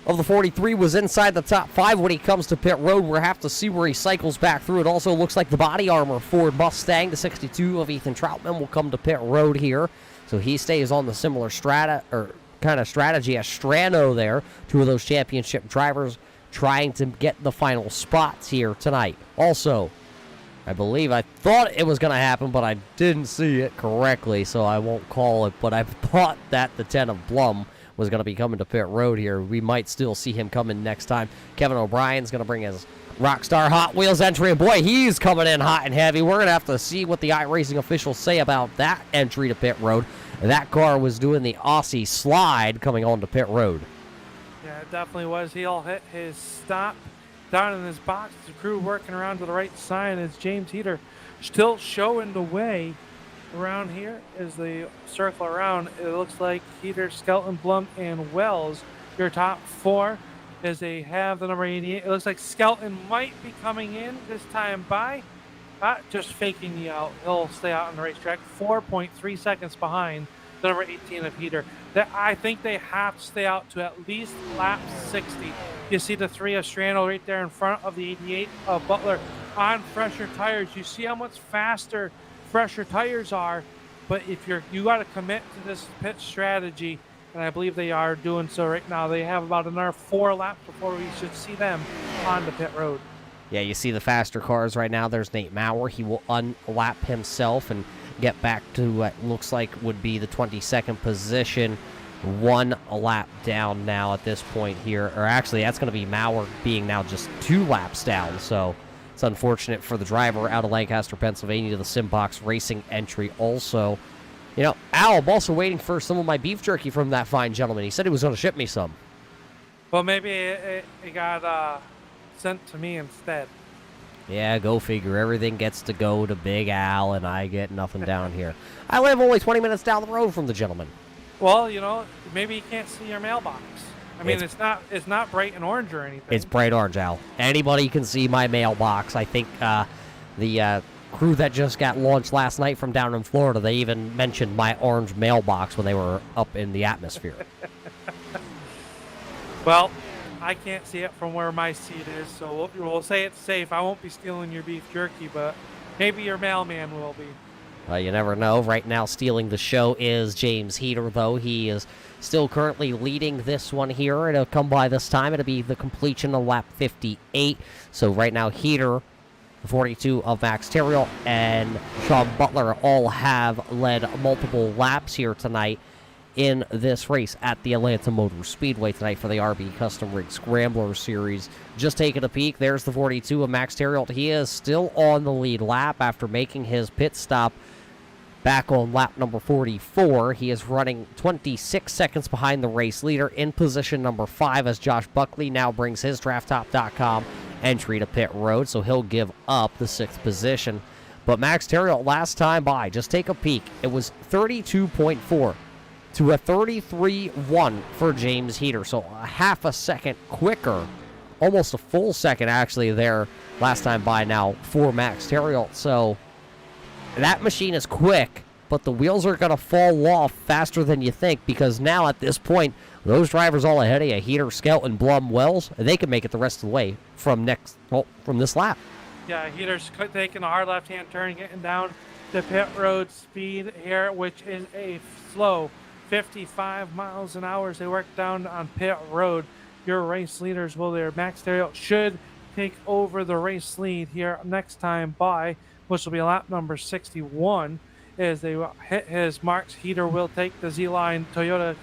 of the 43 was inside the top 5 when he comes to pit road. We'll have to see where he cycles back through. It also looks like the body armor Ford Mustang, the 62 of Ethan Troutman, will come to pit road here. So he stays on the similar strategy as Strano there. 2 of those championship drivers trying to get the final spots here tonight. Also, I thought it was going to happen, but I didn't see it correctly, so I won't call it. But I thought that the 10 of Blum was going to be coming to pit road here. We might still see him coming next time. Kevin O'Brien's going to bring his Rockstar Hot Wheels entry, and boy, he's coming in hot and heavy. We're going to have to see what the iRacing officials say about that entry to pit road. That car was doing the Aussie slide coming on to pit road. Yeah, it definitely was. He'll hit his stop down in his box. The crew working around to the right side as James Heater still showing the way around here as they circle around. It looks like Heater, Skelton, Blum, and Wells, your top 4, as they have the number 88. It looks like Skelton might be coming in this time by, just faking you out. He'll stay out on the racetrack, 4.3 seconds behind the number 18 of Heater. I think they have to stay out to at least lap 60. You see the 3 of Strano right there in front of the 88 of Butler on fresher tires. You see how much faster fresher tires are, but if you got to commit to this pit strategy, and I believe they are doing so right now. They have about another 4 laps before we should see them on the pit road. Yeah, you see the faster cars right now. There's Nate Maurer. He will unlap himself and get back to what looks like would be the 22nd position. 1 lap down now at this point here. Or actually, that's going to be Maurer being now just 2 laps down. So it's unfortunate for the driver out of Lancaster, Pennsylvania, the Simbox Racing entry also. Al, I'm also waiting for some of my beef jerky from that fine gentleman. He said he was going to ship me some. Well, maybe it got sent to me instead. Yeah, go figure. Everything gets to go to Big Al, and I get nothing down here. I live only 20 minutes down the road from the gentleman. Well, maybe you can't see your mailbox. I mean, it's not bright and orange or anything. It's bright orange, Al. Anybody can see my mailbox. I think the crew that just got launched last night from down in Florida, they even mentioned my orange mailbox when they were up in the atmosphere. Well, I can't see it from where my seat is, so we'll say it's safe. I won't be stealing your beef jerky, but maybe your mailman will be. Well, you never know. Right now, stealing the show is James Heater, though. He is still currently leading this one here. It'll come by this time. It'll be the completion of lap 58. So right now, Heater, the 42 of Max Terriel, and Sean Butler all have led multiple laps here tonight in this race at the Atlanta Motor Speedway tonight for the RB Custom Rig Scrambler Series. Just taking a peek, there's the 42 of Max Terriel. He is still on the lead lap after making his pit stop back on lap number 44. He is running 26 seconds behind the race leader in position number 5 as Josh Buckley now brings his DraftTop.com entry to pit road, so he'll give up the 6th position. But Max Terriel last time by, just take a peek, it was 32.4 to a 33.1 for James Heater, so a half a second quicker, almost a full second actually there last time by now for Max Terriel. So that machine is quick, but the wheels are going to fall off faster than you think, because now at this point, those drivers all ahead of you, Heater, Scout, and Blum, Wells, they can make it the rest of the way from this lap. Yeah, Heater's taking a hard left-hand turn, getting down the pit road speed here, which is a slow 55 miles an hour as they work down on pit road. Your race leaders, well, there, Max Theriault should take over the race lead here next time by, which will be lap number 61. As they hit his marks, Heater will take the Z-Line Toyota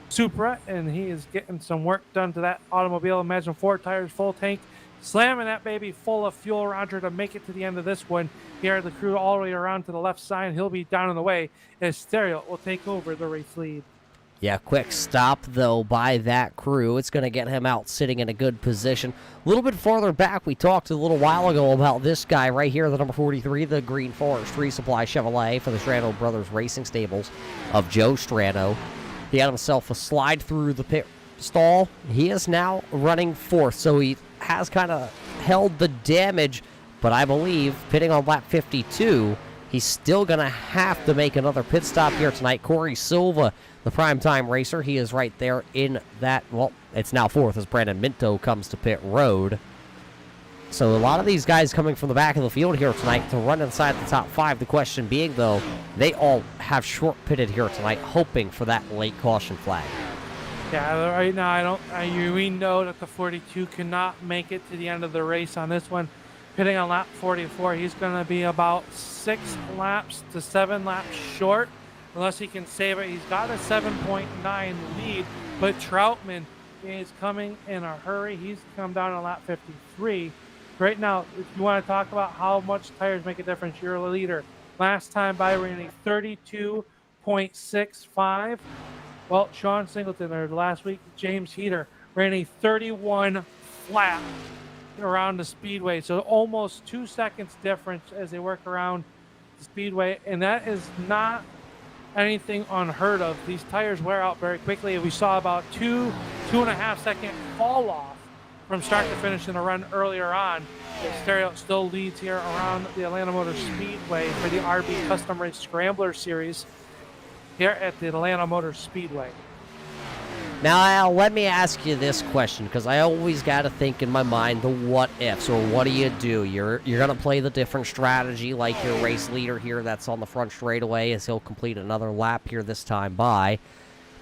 Supra, and he is getting some work done to that automobile. Imagine 4 tires, full tank, slamming that baby full of fuel, Roger, to make it to the end of this one. Here, the crew all the way around to the left side. He'll be down in the way as Theriault will take over the race lead. Yeah, quick stop, though, by that crew. It's going to get him out sitting in a good position. A little bit farther back, we talked a little while ago about this guy right here, the number 43, the Green Forest Resupply Chevrolet for the Strano Brothers Racing Stables of Joe Strano. He had himself a slide through the pit stall. He is now running fourth, so he has kind of held the damage, but I believe, pitting on lap 52, he's still going to have to make another pit stop here tonight. Corey Silva, the primetime racer, he is right there in that, well, it's now fourth as Brandon Minto comes to pit road. So a lot of these guys coming from the back of the field here tonight to run inside the top 5. The question being, though, they all have short pitted here tonight, hoping for that late caution flag. Yeah, right now we know that the 42 cannot make it to the end of the race on this one. Pitting on lap 44, he's going to be about 6 laps to 7 laps short, unless he can save it. He's got a 7.9 lead, but Troutman is coming in a hurry. He's come down on lap 53. Right now, if you want to talk about how much tires make a difference, you're a leader. Last time by ran a 32.65. Well, Sean Singleton, or last week, James Heater, ran a 31 flat around the Speedway. So almost 2 seconds difference as they work around the Speedway. And that is not anything unheard of. These tires wear out very quickly. We saw about 2.5 second fall off from start to finish in a run earlier on. Theriault still leads here around the Atlanta Motor Speedway for the RB Custom Race Scrambler Series here at the Atlanta Motor Speedway. Now, Al, let me ask you this question, because I always got to think in my mind the what-ifs, or what do you do? You're going to play the different strategy like your race leader here that's on the front straightaway as he'll complete another lap here this time by.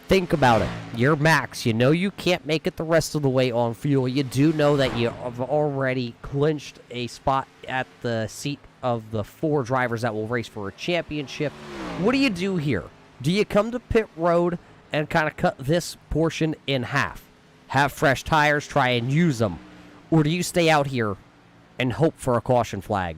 Think about it. You're Max. You know you can't make it the rest of the way on fuel. You do know that you have already clinched a spot at the seat of the 4 drivers that will race for a championship. What do you do here? Do you come to pit road and kind of cut this portion in half? Have fresh tires, try and use them? Or do you stay out here and hope for a caution flag?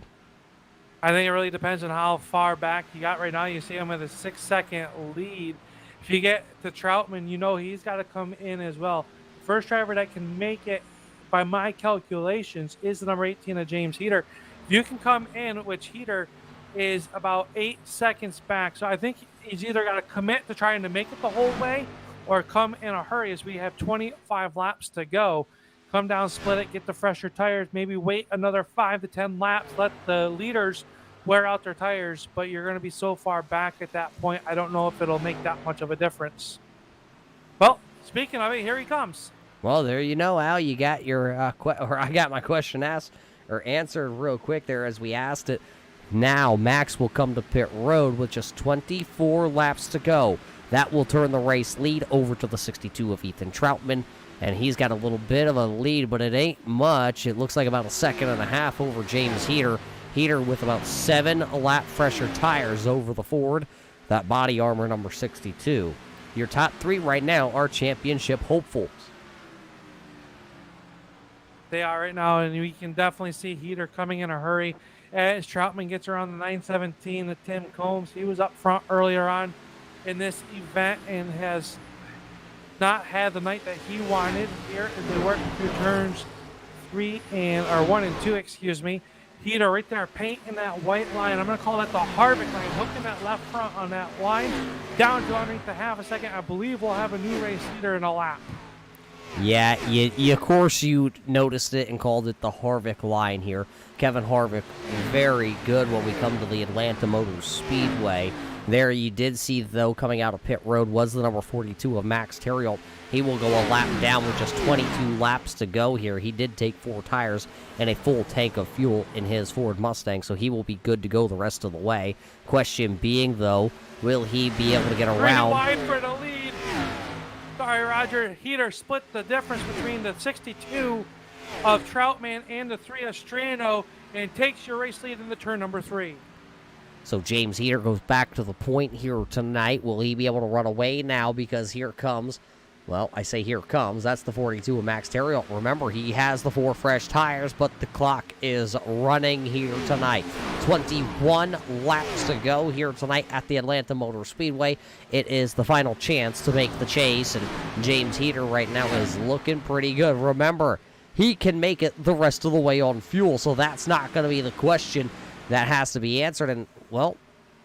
I think it really depends on how far back you got right now. You see him with a 6-second lead. If you get to Troutman, you know he's got to come in as well. First driver that can make it, by my calculations, is the number 18 of James Heater. If you can come in, which Heater is about 8 seconds back. So I think he's either got to commit to trying to make it the whole way or come in a hurry as we have 25 laps to go. Come down, split it, get the fresher tires, maybe wait another 5 to 10 laps, let the leaders wear out their tires, but you're going to be so far back at that point, I don't know if it'll make that much of a difference. Well, speaking of it, here he comes. Well, there you know, Al. You got your I got my question asked or answered real quick there as we asked it. Now, Max will come to pit road with just 24 laps to go. That will turn the race lead over to the 62 of Ethan Troutman, and he's got a little bit of a lead, but it ain't much. It looks like about 1.5 seconds over James Heater. Heater with about 7 lap fresher tires over the Ford, that body armor number 62. Your top 3 right now are championship hopefuls. They are right now, and we can definitely see Heater coming in a hurry as Troutman gets around the 917 of Tim Combs. He was up front earlier on in this event and has not had the night that he wanted here as they work through turns 1 and 2, excuse me. Heater right there painting that white line. I'm going to call that the Harvick line, hooking that left front on that line down to underneath the 0.5 second. I believe we'll have a new race leader in a lap. Yeah, you of course you noticed it and called it the Harvick line here. Kevin Harvick, very good when we come to the Atlanta Motor Speedway. There you did see, though, coming out of pit road was the number 42 of Max Terriot. He will go a lap down with just 22 laps to go here. He did take 4 tires and a full tank of fuel in his Ford Mustang, so he will be good to go the rest of the way. Question being, though, will he be able to get around? Wide for the lead. Sorry, Roger. Heater split the difference between the 62 of Troutman and the 3 of Strano and takes your race lead in the turn number 3. So James Heater goes back to the point here tonight. Will he be able to run away now? Because here comes, well, I say here comes, that's the 42 of Max Terriot. Remember, he has the 4 fresh tires, but the clock is running here tonight. 21 laps to go here tonight at the Atlanta Motor Speedway. It is the final chance to make the chase, and James Heater right now is looking pretty good. Remember, he can make it the rest of the way on fuel, so that's not going to be the question that has to be answered. And, well,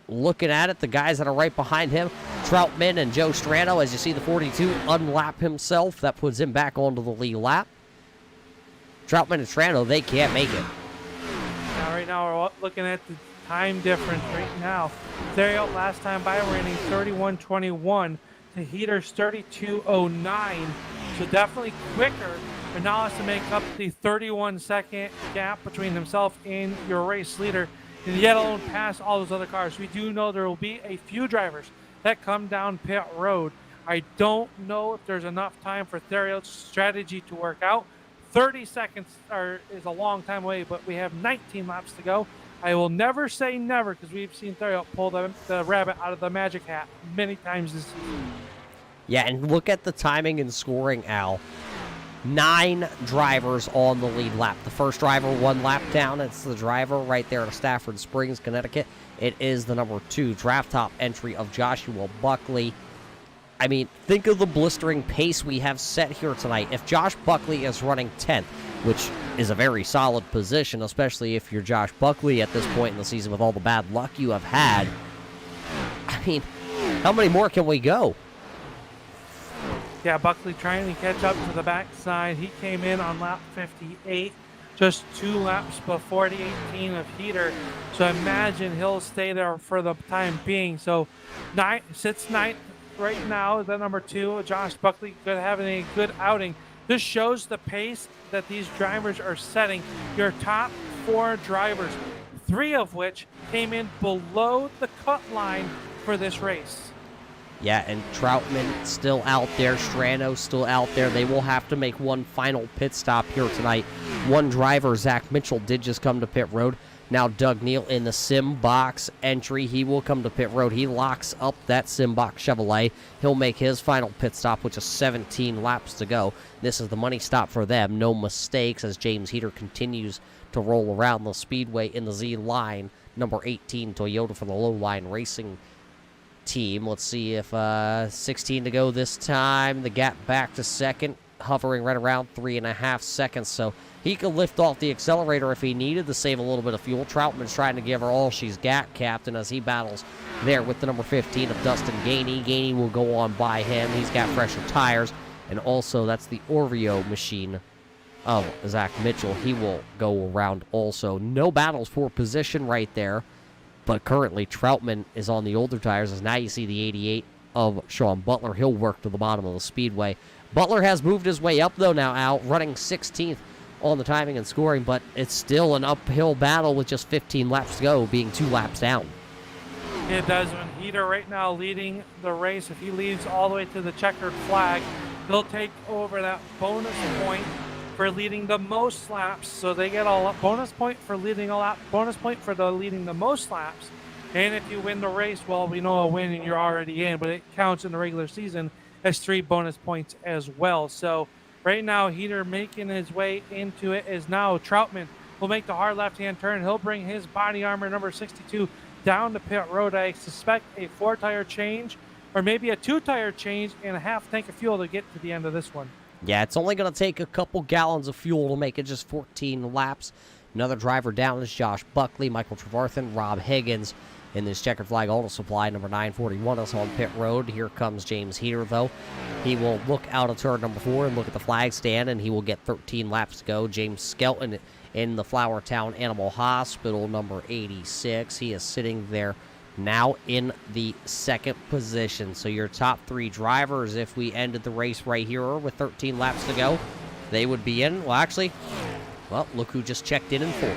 looking at it, the guys that are right behind him, Troutman and Joe Strano, as you see the 42 unlap himself. That puts him back onto the lead lap. Troutman and Strano, they can't make it. Now, right now, we're looking at the time difference right now. Theriot last time by running 31:21 to Heater's 32:09. So definitely quicker. And now has to make up the 31-second gap between himself and your race leader, and yet alone pass all those other cars. We do know there will be a few drivers that come down pit road. I don't know if there's enough time for Theriot's strategy to work out. 30 seconds is a long time away, but we have 19 laps to go. I will never say never, because we've seen Theriot pull the rabbit out of the magic hat many times this season. Yeah, and look at the timing and scoring, Al. 9 drivers on the lead lap. The first driver 1 lap down. It's the driver right there at Stafford Springs, Connecticut. It is the number 2 draft top entry of Joshua Buckley. I mean, think of the blistering pace we have set here tonight. If Josh Buckley is running 10th, which is a very solid position, especially if you're Josh Buckley at this point in the season with all the bad luck you have had, I mean, how many more can we go? Yeah, Buckley trying to catch up to the backside. He came in on lap 58, just 2 laps before the 18 of Heater. So imagine he'll stay there for the time being. So sits 9th right now, the number 2, Josh Buckley, having a good outing. This shows the pace that these drivers are setting. Your top 4 drivers, 3 of which came in below the cut line for this race. Yeah, and Troutman still out there. Strano still out there. They will have to make one final pit stop here tonight. One driver, Zach Mitchell, did just come to pit road. Now Doug Neal in the Sim Box entry. He will come to pit road. He locks up that Sim Box Chevrolet. He'll make his final pit stop, which is 17 laps to go. This is the money stop for them. No mistakes as James Heater continues to roll around the speedway in the Z line. Number 18 Toyota for the Low Line Racing team. Let's see if 16 to go this time. The gap back to second, hovering right around 3.5 seconds, so he could lift off the accelerator if he needed to save a little bit of fuel. Troutman's trying to give her all she's got, Captain, as he battles there with the number 15 of Dustin Gainey. Gainey will go on by him. He's got fresher tires, and also that's the Oreo machine of Zach Mitchell. He will go around also. No battles for position right there. But currently, Troutman is on the older tires, as now you see the 88 of Sean Butler. He'll work to the bottom of the speedway. Butler has moved his way up, though, now out, running 16th on the timing and scoring, but it's still an uphill battle with just 15 laps to go, being 2 laps down. It does. When Heater right now leading the race, if he leads all the way to the checkered flag, he'll take over that bonus point for leading the most laps. So they get a bonus point for leading a lap, bonus point for leading the most laps. And if you win the race, well, we know a win and you're already in, but it counts in the regular season as 3 bonus points as well. So right now, Heater making his way into it is now Troutman will make the hard left-hand turn. He'll bring his body armor number 62 down to pit road. I suspect a 4-tire change or maybe a 2-tire change and a half tank of fuel to get to the end of this one. Yeah, it's only going to take a couple gallons of fuel to make it just 14 laps. Another driver down is Josh Buckley, Michael Trevarthen, Rob Higgins in this checkered flag auto supply. Number 941 is on pit road. Here comes James Heater, though. He will look out of turn number 4 and look at the flag stand, and he will get 13 laps to go. James Skelton in the Flowertown Animal Hospital, number 86. He is sitting there now in the second position. So your top 3 drivers, if we ended the race right here with 13 laps to go, they would be in. Well, actually, look who just checked in 4th.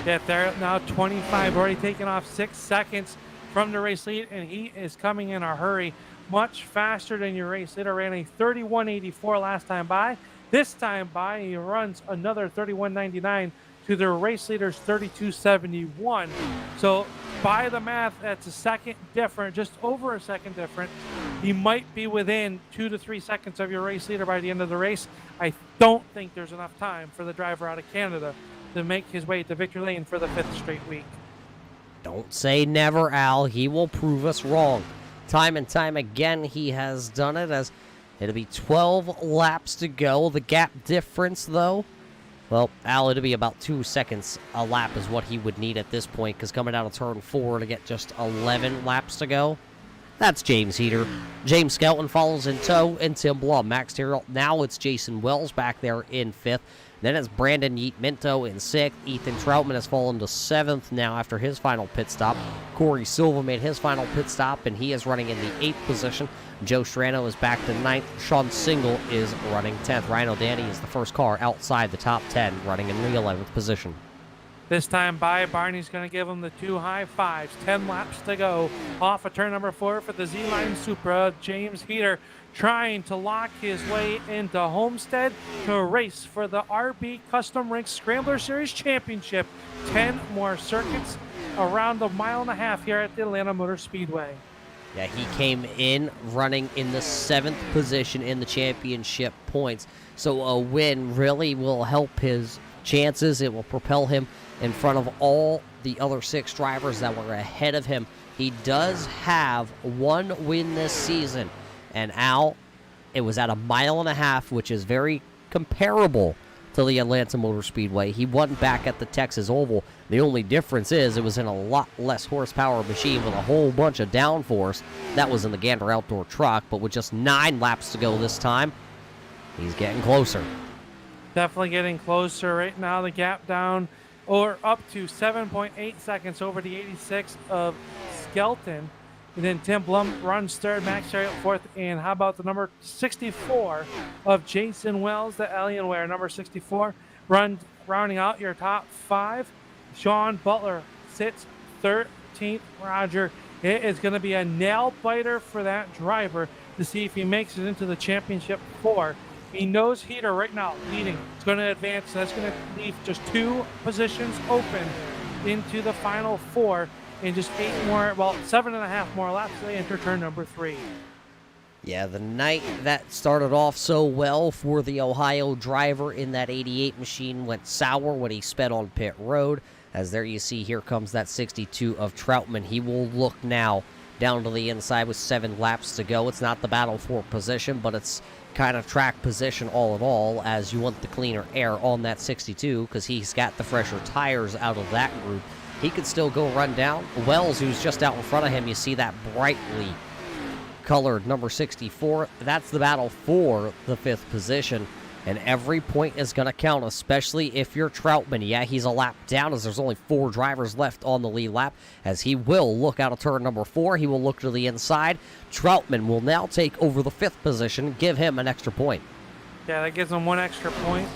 Yeah, they're now 25, already taken off 6 seconds from the race lead, and he is coming in a hurry, much faster than your race leader. Ran a 31.84 last time by. This time by, he runs another 31.99 to the race leader's 32.71. So by the math, that's a second different, just over a second different. He might be within 2 to 3 seconds of your race leader by the end of the race. I don't think there's enough time for the driver out of Canada to make his way to victory lane for the 5th straight week. Don't say never, Al. He will prove us wrong. Time and time again, he has done it, as it'll be 12 laps to go. The gap difference, though, well, Al, it'll be about 2 seconds a lap is what he would need at this point, because coming out of turn 4 to get just 11 laps to go, that's James Heater. James Skelton follows in tow, and Tim Blum. Max Terrell. Now it's Jason Wells back there in 5th. Then it's Brandon Yeet Minto in 6th. Ethan Troutman has fallen to 7th now after his final pit stop. Corey Silva made his final pit stop, and he is running in the 8th position. Joe Strano is back to 9th. Sean Single is running 10th. Ryan O'Danny is the first car outside the top 10, running in the 11th position. This time by, Barney's going to give him the 2 high fives. 10 laps to go. Off of turn number 4 for the Z-Line Supra. James Heater trying to lock his way into Homestead to race for the RB Custom Rinks Scrambler Series Championship. 10 more circuits around a mile and a half here at the Atlanta Motor Speedway. Yeah, he came in running in the 7th position in the championship points. So a win really will help his chances. It will propel him in front of all the other 6 drivers that were ahead of him. He does have 1 win this season. And Al, it was at a mile and a half, which is very comparable to the Atlanta Motor Speedway. He won back at the Texas Oval. The only difference is it was in a lot less horsepower machine with a whole bunch of downforce. That was in the Gander Outdoor Truck, but with just 9 laps to go this time, he's getting closer. Definitely getting closer right now. The gap down or up to 7.8 seconds over the 86 of Skelton. And then Tim Blum runs 3rd, Max Chariot 4th, and how about the number 64 of Jason Wells, the Alienware, number 64, rounding out your top 5. Sean Butler sits 13th. Roger, it is going to be a nail biter for that driver to see if he makes it into the championship 4. He knows Heater right now leading. It's going to advance. So that's going to leave just 2 positions open into the final 4. And just 7.5 more laps, they enter turn number 3. Yeah, the night that started off so well for the Ohio driver in that 88 machine went sour when he sped on pit road. As there you see, here comes that 62 of Troutman. He will look now down to the inside with 7 laps to go. It's not the battle for position, but it's kind of track position all in all, as you want the cleaner air on that 62 because he's got the fresher tires out of that group. He could still go run down. Wells, who's just out in front of him, you see that brightly colored number 64. That's the battle for the 5th position, and every point is going to count, especially if you're Troutman. Yeah, he's a lap down as there's only 4 drivers left on the lead lap, as he will look out of turn number 4. He will look to the inside. Troutman will now take over the 5th position, give him an extra point. Yeah, that gives him 1 extra point.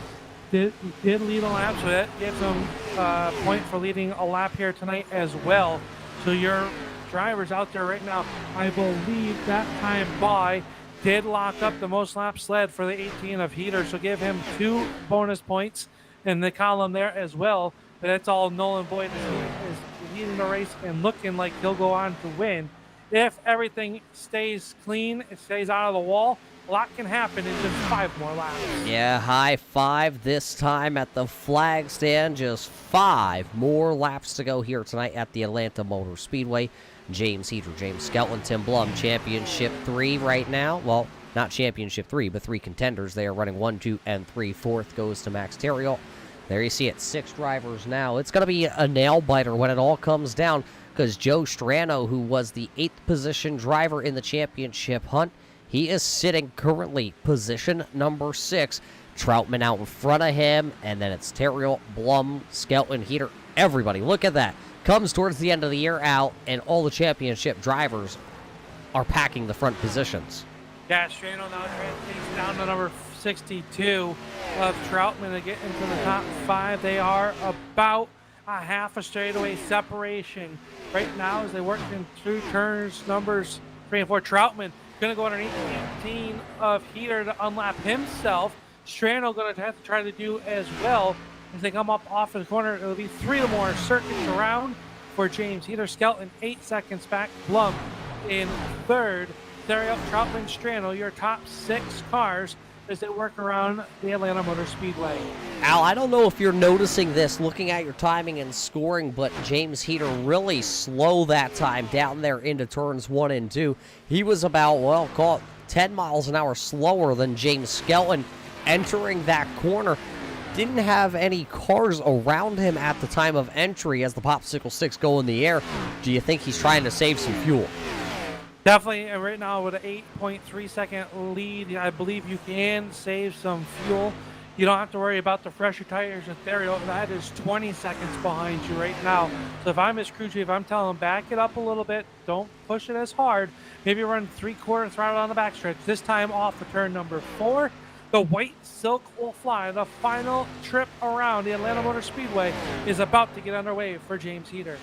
Did lead a lap, so that gives him a point for leading a lap here tonight as well. So your drivers out there right now, I believe that time by did lock up the most laps led for the 18 of Heater, so give him 2 bonus points in the column there as well. But that's all Nolan Boyd is leading the race and looking like he'll go on to win. If everything stays clean, it stays out of the wall, a lot can happen in just 5 more laps. Yeah, high 5 this time at the flag stand. Just 5 more laps to go here tonight at the Atlanta Motor Speedway. James Heater, James Skelton, Tim Blum, Championship 3 right now. Well, not Championship 3, but 3 contenders. They are running 1, 2, and 3. 4th goes to Max Terrell. There you see it, 6 drivers now. It's going to be a nail-biter when it all comes down, because Joe Strano, who was the 8th position driver in the championship hunt, he is sitting currently position number 6. Troutman out in front of him, and then it's Terrell, Blum, Skelton, Heater. Everybody, look at that. comes towards the end of the year out, and all the championship drivers are packing the front positions. Yeah, Strano now takes down to number 62 of Troutman to get into the top 5. They are about a half a straightaway separation right now as they work in through turns numbers 3 and 4. Troutman going to go underneath 18 of Heater to unlap himself. Strano going to have to try to do as well as they come up off of the corner. It'll be 3 more circuits around for James Heater. Skelton 8 seconds back. Blum in third. There up Troutman, Strano, your top 6 cars as they work around the Atlanta Motor Speedway. Al, I don't know if you're noticing this looking at your timing and scoring, but James Heater really slow that time down there into turns 1 and 2. He was about, well, call it 10 miles an hour slower than James Skelton entering that corner. Didn't have any cars around him at the time of entry as the popsicle sticks go in the air. Do you think he's trying to save some fuel? Definitely, and right now with an 8.3 second lead, I believe you can save some fuel. You don't have to worry about the fresher tires and Therio. That is 20 seconds behind you right now. So if I'm his crew chief, I'm telling him back it up a little bit. Don't push it as hard. Maybe run 3/4 throttle on the backstretch. This time off of turn number 4. The white silk will fly. The final trip around the Atlanta Motor Speedway is about to get underway for James Heater.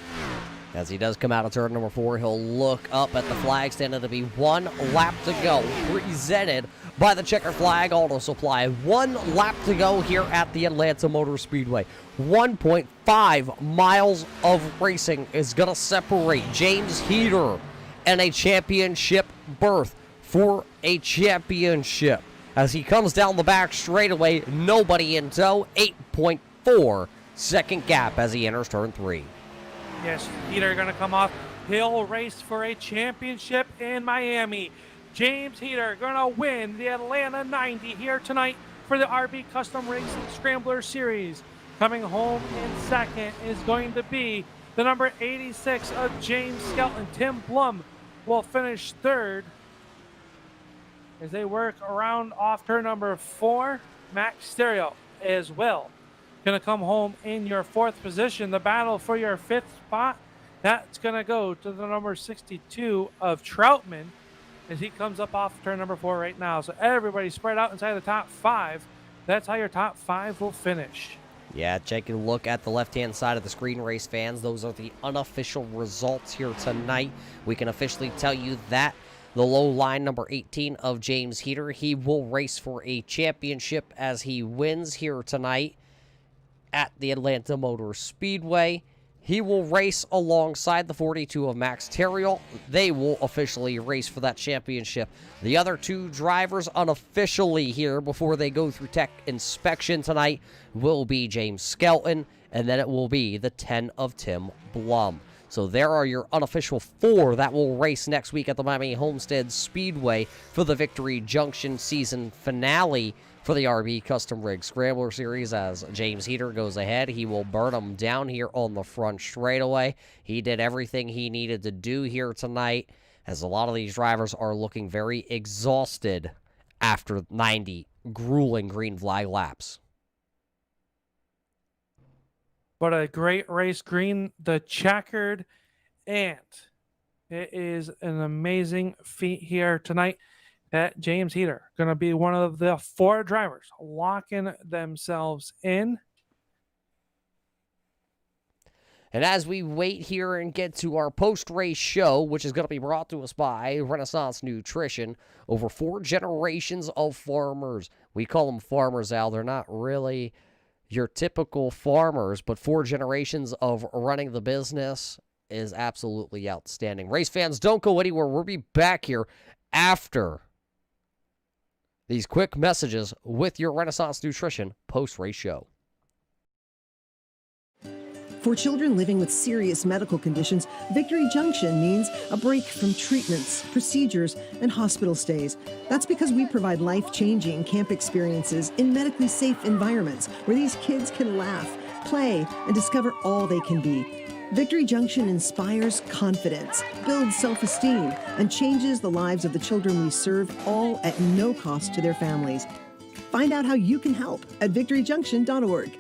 As he does come out of turn number 4, he'll look up at the flag stand. It'll be 1 lap to go, presented by the Checker Flag Auto Supply. 1 lap to go here at the Atlanta Motor Speedway. 1.5 miles of racing is going to separate James Heater and a championship berth for a championship. As he comes down the back straightaway, nobody in tow, 8.4 second gap as he enters turn 3. Yes, Heater going to come off. He'll race for a championship in Miami. James Heater going to win the Atlanta 90 here tonight for the RB Custom Racing Scrambler Series. Coming home in second is going to be the number 86 of James Skelton. Tim Blum will finish third as they work around off turn number 4. Max Therio as well going to come home in your 4th position. The battle for your 5th spot, that's going to go to the number 62 of Troutman as he comes up off turn number 4 right now. So everybody spread out inside the top 5. That's how your top 5 will finish. Yeah, taking a look at the left-hand side of the screen, race fans. Those are the unofficial results here tonight. We can officially tell you that the low line, number 18 of James Heater, he will race for a championship as he wins here tonight at the Atlanta Motor Speedway. He will race alongside the 42 of Max Terriel. They will officially race for that championship. The other 2 drivers unofficially here before they go through tech inspection tonight will be James Skelton, and then it will be the 10 of Tim Blum. So there are your unofficial 4 that will race next week at the Miami Homestead Speedway for the Victory Junction season finale for the RB Custom Rig Scrambler Series. As James Heater goes ahead, he will burn them down here on the front straightaway. He did everything he needed to do here tonight, as a lot of these drivers are looking very exhausted after 90 grueling green flag laps. What a great race. Green, the checkered ant. It is an amazing feat here tonight. That James Heater going to be one of the 4 drivers locking themselves in. And as we wait here and get to our post-race show, which is going to be brought to us by Renaissance Nutrition, over 4 generations of farmers. We call them farmers, Al. They're not really your typical farmers, but 4 generations of running the business is absolutely outstanding. Race fans, don't go anywhere. We'll be back here after these quick messages with your Renaissance Nutrition post-race show. For children living with serious medical conditions, Victory Junction means a break from treatments, procedures, and hospital stays. That's because we provide life-changing camp experiences in medically safe environments where these kids can laugh, play, and discover all they can be. Victory Junction inspires confidence, builds self-esteem, and changes the lives of the children we serve, all at no cost to their families. Find out how you can help at victoryjunction.org.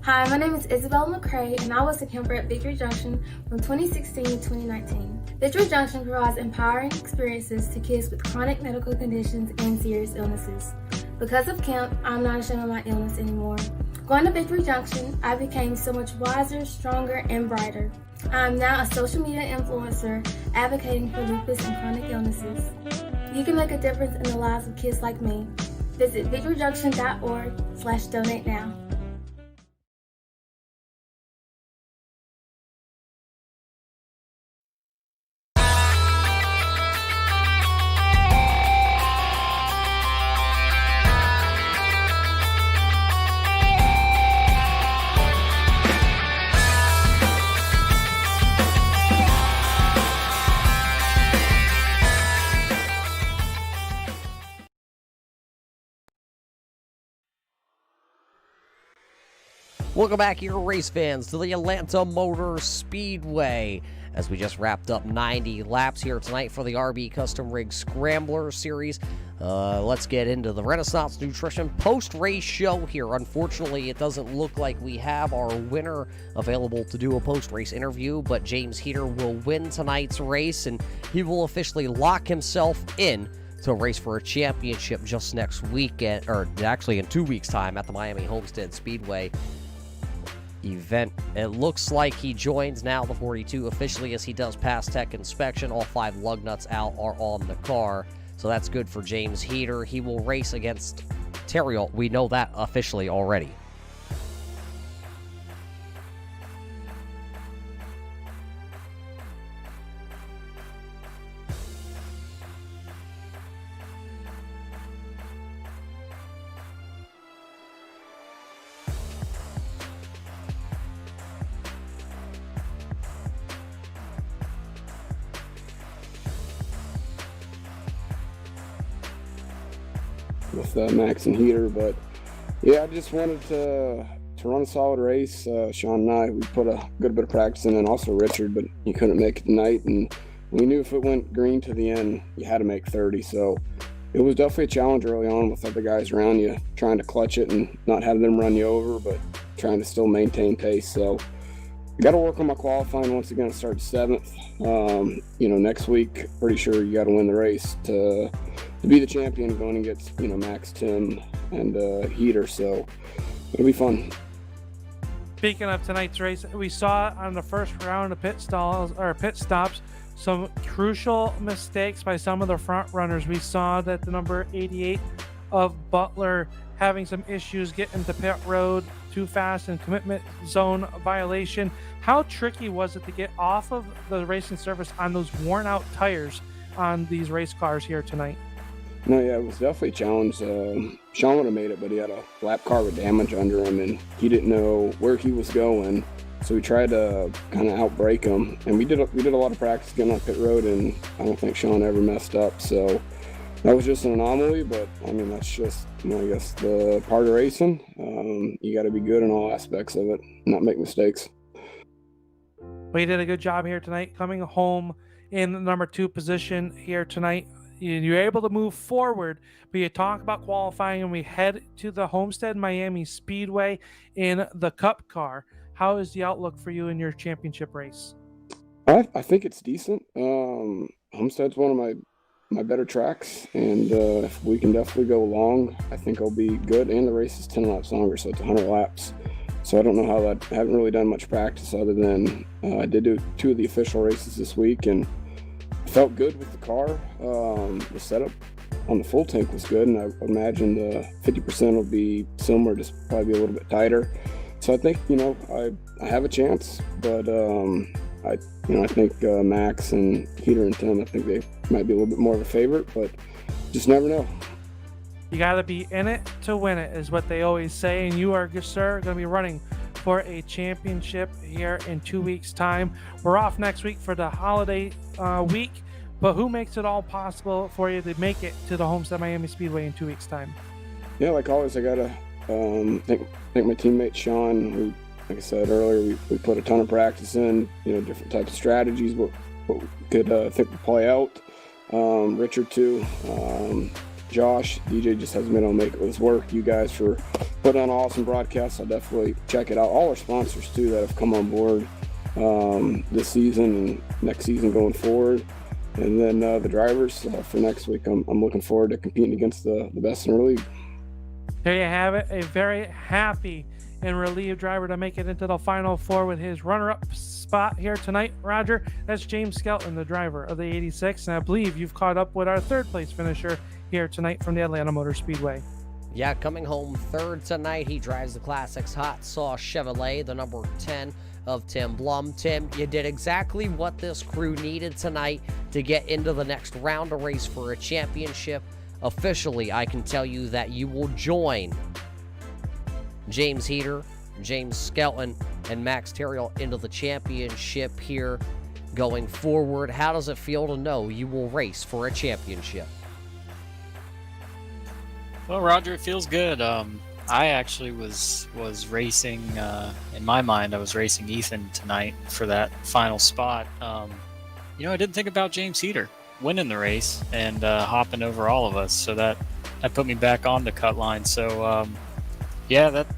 Hi, my name is Isabella McCray, and I was a camper at Victory Junction from 2016 to 2019. Victory Junction provides empowering experiences to kids with chronic medical conditions and serious illnesses. Because of camp, I'm not ashamed of my illness anymore. Going to Victory Junction, I became so much wiser, stronger, and brighter. I'm now a social media influencer advocating for lupus and chronic illnesses. You can make a difference in the lives of kids like me. Visit victoryjunction.org/donate now. Welcome back here, race fans, to the Atlanta Motor Speedway, as we just wrapped up 90 laps here tonight for the RB Custom Rig Scrambler Series. Let's get into the Renaissance Nutrition post-race show here. Unfortunately, it doesn't look like we have our winner available to do a post-race interview, but James Heater will win tonight's race, and he will officially lock himself in to race for a championship just next weekend, or actually in 2 weeks' time at the Miami Homestead Speedway event. It looks like he joins now the 42 officially as he does pass tech inspection. All 5 lug nuts out are on the car, so that's good for James Heater. He will race against Terriel. We know that officially already. With Max and Heater, but yeah, I just wanted to run a solid race. Sean and I, we put a good bit of practice in, and also Richard, but he couldn't make it tonight, and we knew if it went green to the end, you had to make 30, so it was definitely a challenge early on with other guys around you, trying to clutch it and not have them run you over, but trying to still maintain pace. So I got to work on my qualifying once again. I started 7th. Next week, pretty sure you got to win the race to be the champion going against, Max, Tim, and Heater. So it'll be fun. Speaking of tonight's race, we saw on the first round of pit stops some crucial mistakes by some of the front runners. We saw that the number 88 of Butler having some issues getting to pit road too fast and commitment zone violation. How tricky was it to get off of the racing surface on those worn out tires on these race cars here tonight? No, yeah, it was definitely a challenge. Sean would have made it, but he had a lap car with damage under him, and he didn't know where he was going. So we tried to kind of outbrake him, and we did a lot of practice getting on pit road, and I don't think Sean ever messed up. So that was just an anomaly, but I mean, that's just, I guess the part of racing. You got to be good in all aspects of it, not make mistakes. Well, you did a good job here tonight, coming home in the number 2 position here tonight. You're able to move forward, but you talk about qualifying, and we head to the Homestead Miami Speedway in the Cup car. How is the outlook for you in your championship race? I think it's decent. Homestead's one of my better tracks, and if we can definitely go long, I think I'll be good. And the race is 10 laps longer, so it's 100 laps. So I don't know how that. I haven't really done much practice other than I did do 2 of the official races this week, and felt good with the car. The setup on the full tank was good, and I imagine the 50% will be similar, just probably a little bit tighter. So I think I have a chance, but I think Max and Heater and Tim, I think they might be a little bit more of a favorite, but just never know. You got to be in it to win it, is what they always say, and you are, sir, going to be running for a championship here in 2 weeks' time. We're off next week for the holiday week, but who makes it all possible for you to make it to the Homestead Miami Speedway in 2 weeks' time? Yeah, like always, I got to thank my teammate Sean, who, like I said earlier, we put a ton of practice in, different types of strategies, what we could think would play out. Richard too. Josh. DJ just hasn't been able to make it with his work. You guys for putting on awesome broadcasts. I'll definitely check it out. All our sponsors, too, that have come on board this season and next season going forward. And then the drivers for next week. I'm looking forward to competing against the best in our league. There you have it. A very happy and relieved driver to make it into the Final Four with his runner-up spot here tonight, Roger. That's James Skelton, the driver of the 86. And I believe you've caught up with our third-place finisher here tonight from the Atlanta Motor Speedway. Yeah, coming home third tonight, he drives the Classics Hot Sauce Chevrolet, the number 10 of Tim Blum. Tim, you did exactly what this crew needed tonight to get into the next round of race for a championship. Officially, I can tell you that you will join James Heater, James Skelton, and Max Terriel into the championship here going forward. How does it feel to know you will race for a championship? Well, Roger, it feels good. I actually was racing, in my mind, I was racing Ethan tonight for that final spot. I didn't think about James Heater winning the race and hopping over all of us, so that put me back on the cut line. So,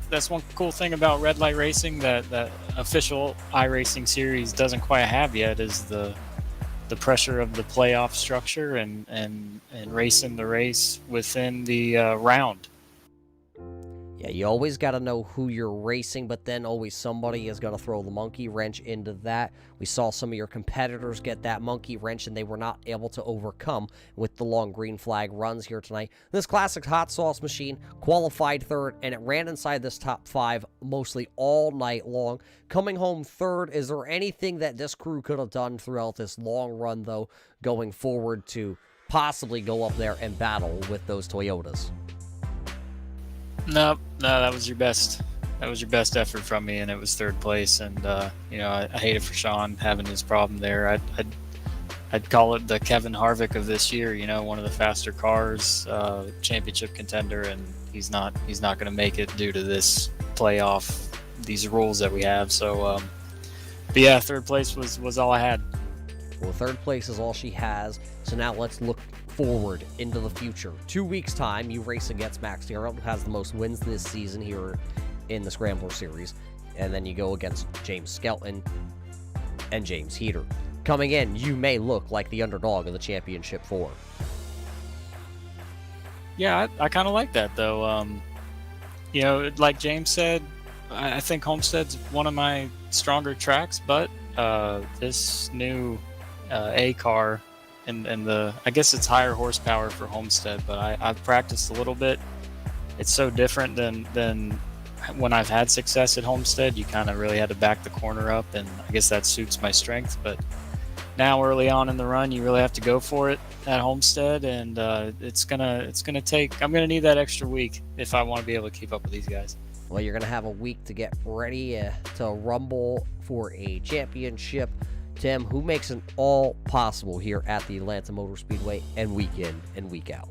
that's one cool thing about Red Light Racing that official iRacing series doesn't quite have yet is the pressure of the playoff structure and racing the race within the round. Yeah, you always got to know who you're racing, but then always somebody is going to throw the monkey wrench into that. We saw some of your competitors get that monkey wrench, and they were not able to overcome with the long green flag runs here tonight. This Classic Hot Sauce machine qualified third, and it ran inside this top 5 mostly all night long. Coming home third, is there anything that this crew could have done throughout this long run, though, going forward to possibly go up there and battle with those Toyotas? No, that was your best. That was your best effort from me, and it was third place. And I hate it for Sean having his problem there. I'd call it the Kevin Harvick of this year. One of the faster cars, championship contender, and he's not going to make it due to this playoff, these rules that we have. So, but yeah, third place was all I had. Well, third place is all she has. So now let's look forward into the future. 2 weeks' time, you race against Max Terriel, who has the most wins this season here in the Scrambler Series. And then you go against James Skelton and James Heater. Coming in, you may look like the underdog of the Championship 4. Yeah, I kind of like that, though. Like James said, I think Homestead's one of my stronger tracks, but this new A car and I guess it's higher horsepower for Homestead, but I've practiced a little bit. It's so different than when I've had success at Homestead. You kind of really had to back the corner up, and I guess that suits my strength. But now early on in the run, you really have to go for it at Homestead, and it's gonna take. I'm gonna need that extra week if I want to be able to keep up with these guys. Well, you're gonna have a week to get ready to rumble for a championship. Tim, who makes it all possible here at the Atlanta Motor Speedway and week in and week out?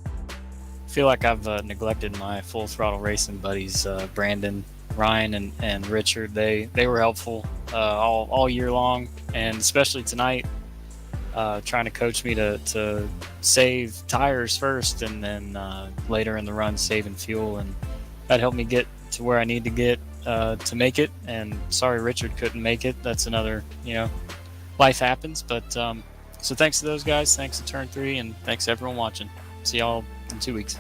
I feel like I've neglected my full throttle racing buddies, Brandon, Ryan, and Richard. They were helpful all year long, and especially tonight, trying to coach me to save tires first, and then later in the run saving fuel, and that helped me get to where I need to get to make it. And sorry Richard couldn't make it. That's another, life happens. But so thanks to those guys, thanks to Turn 3, and thanks to everyone watching. See y'all in 2 weeks.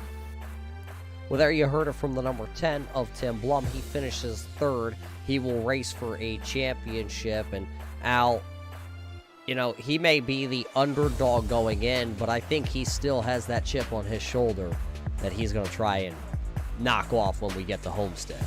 Well, there you heard it from the number 10 of Tim Blum. He finishes third. He will race for a championship. And Al, he may be the underdog going in, but I think he still has that chip on his shoulder that he's going to try and knock off when we get to Homestead.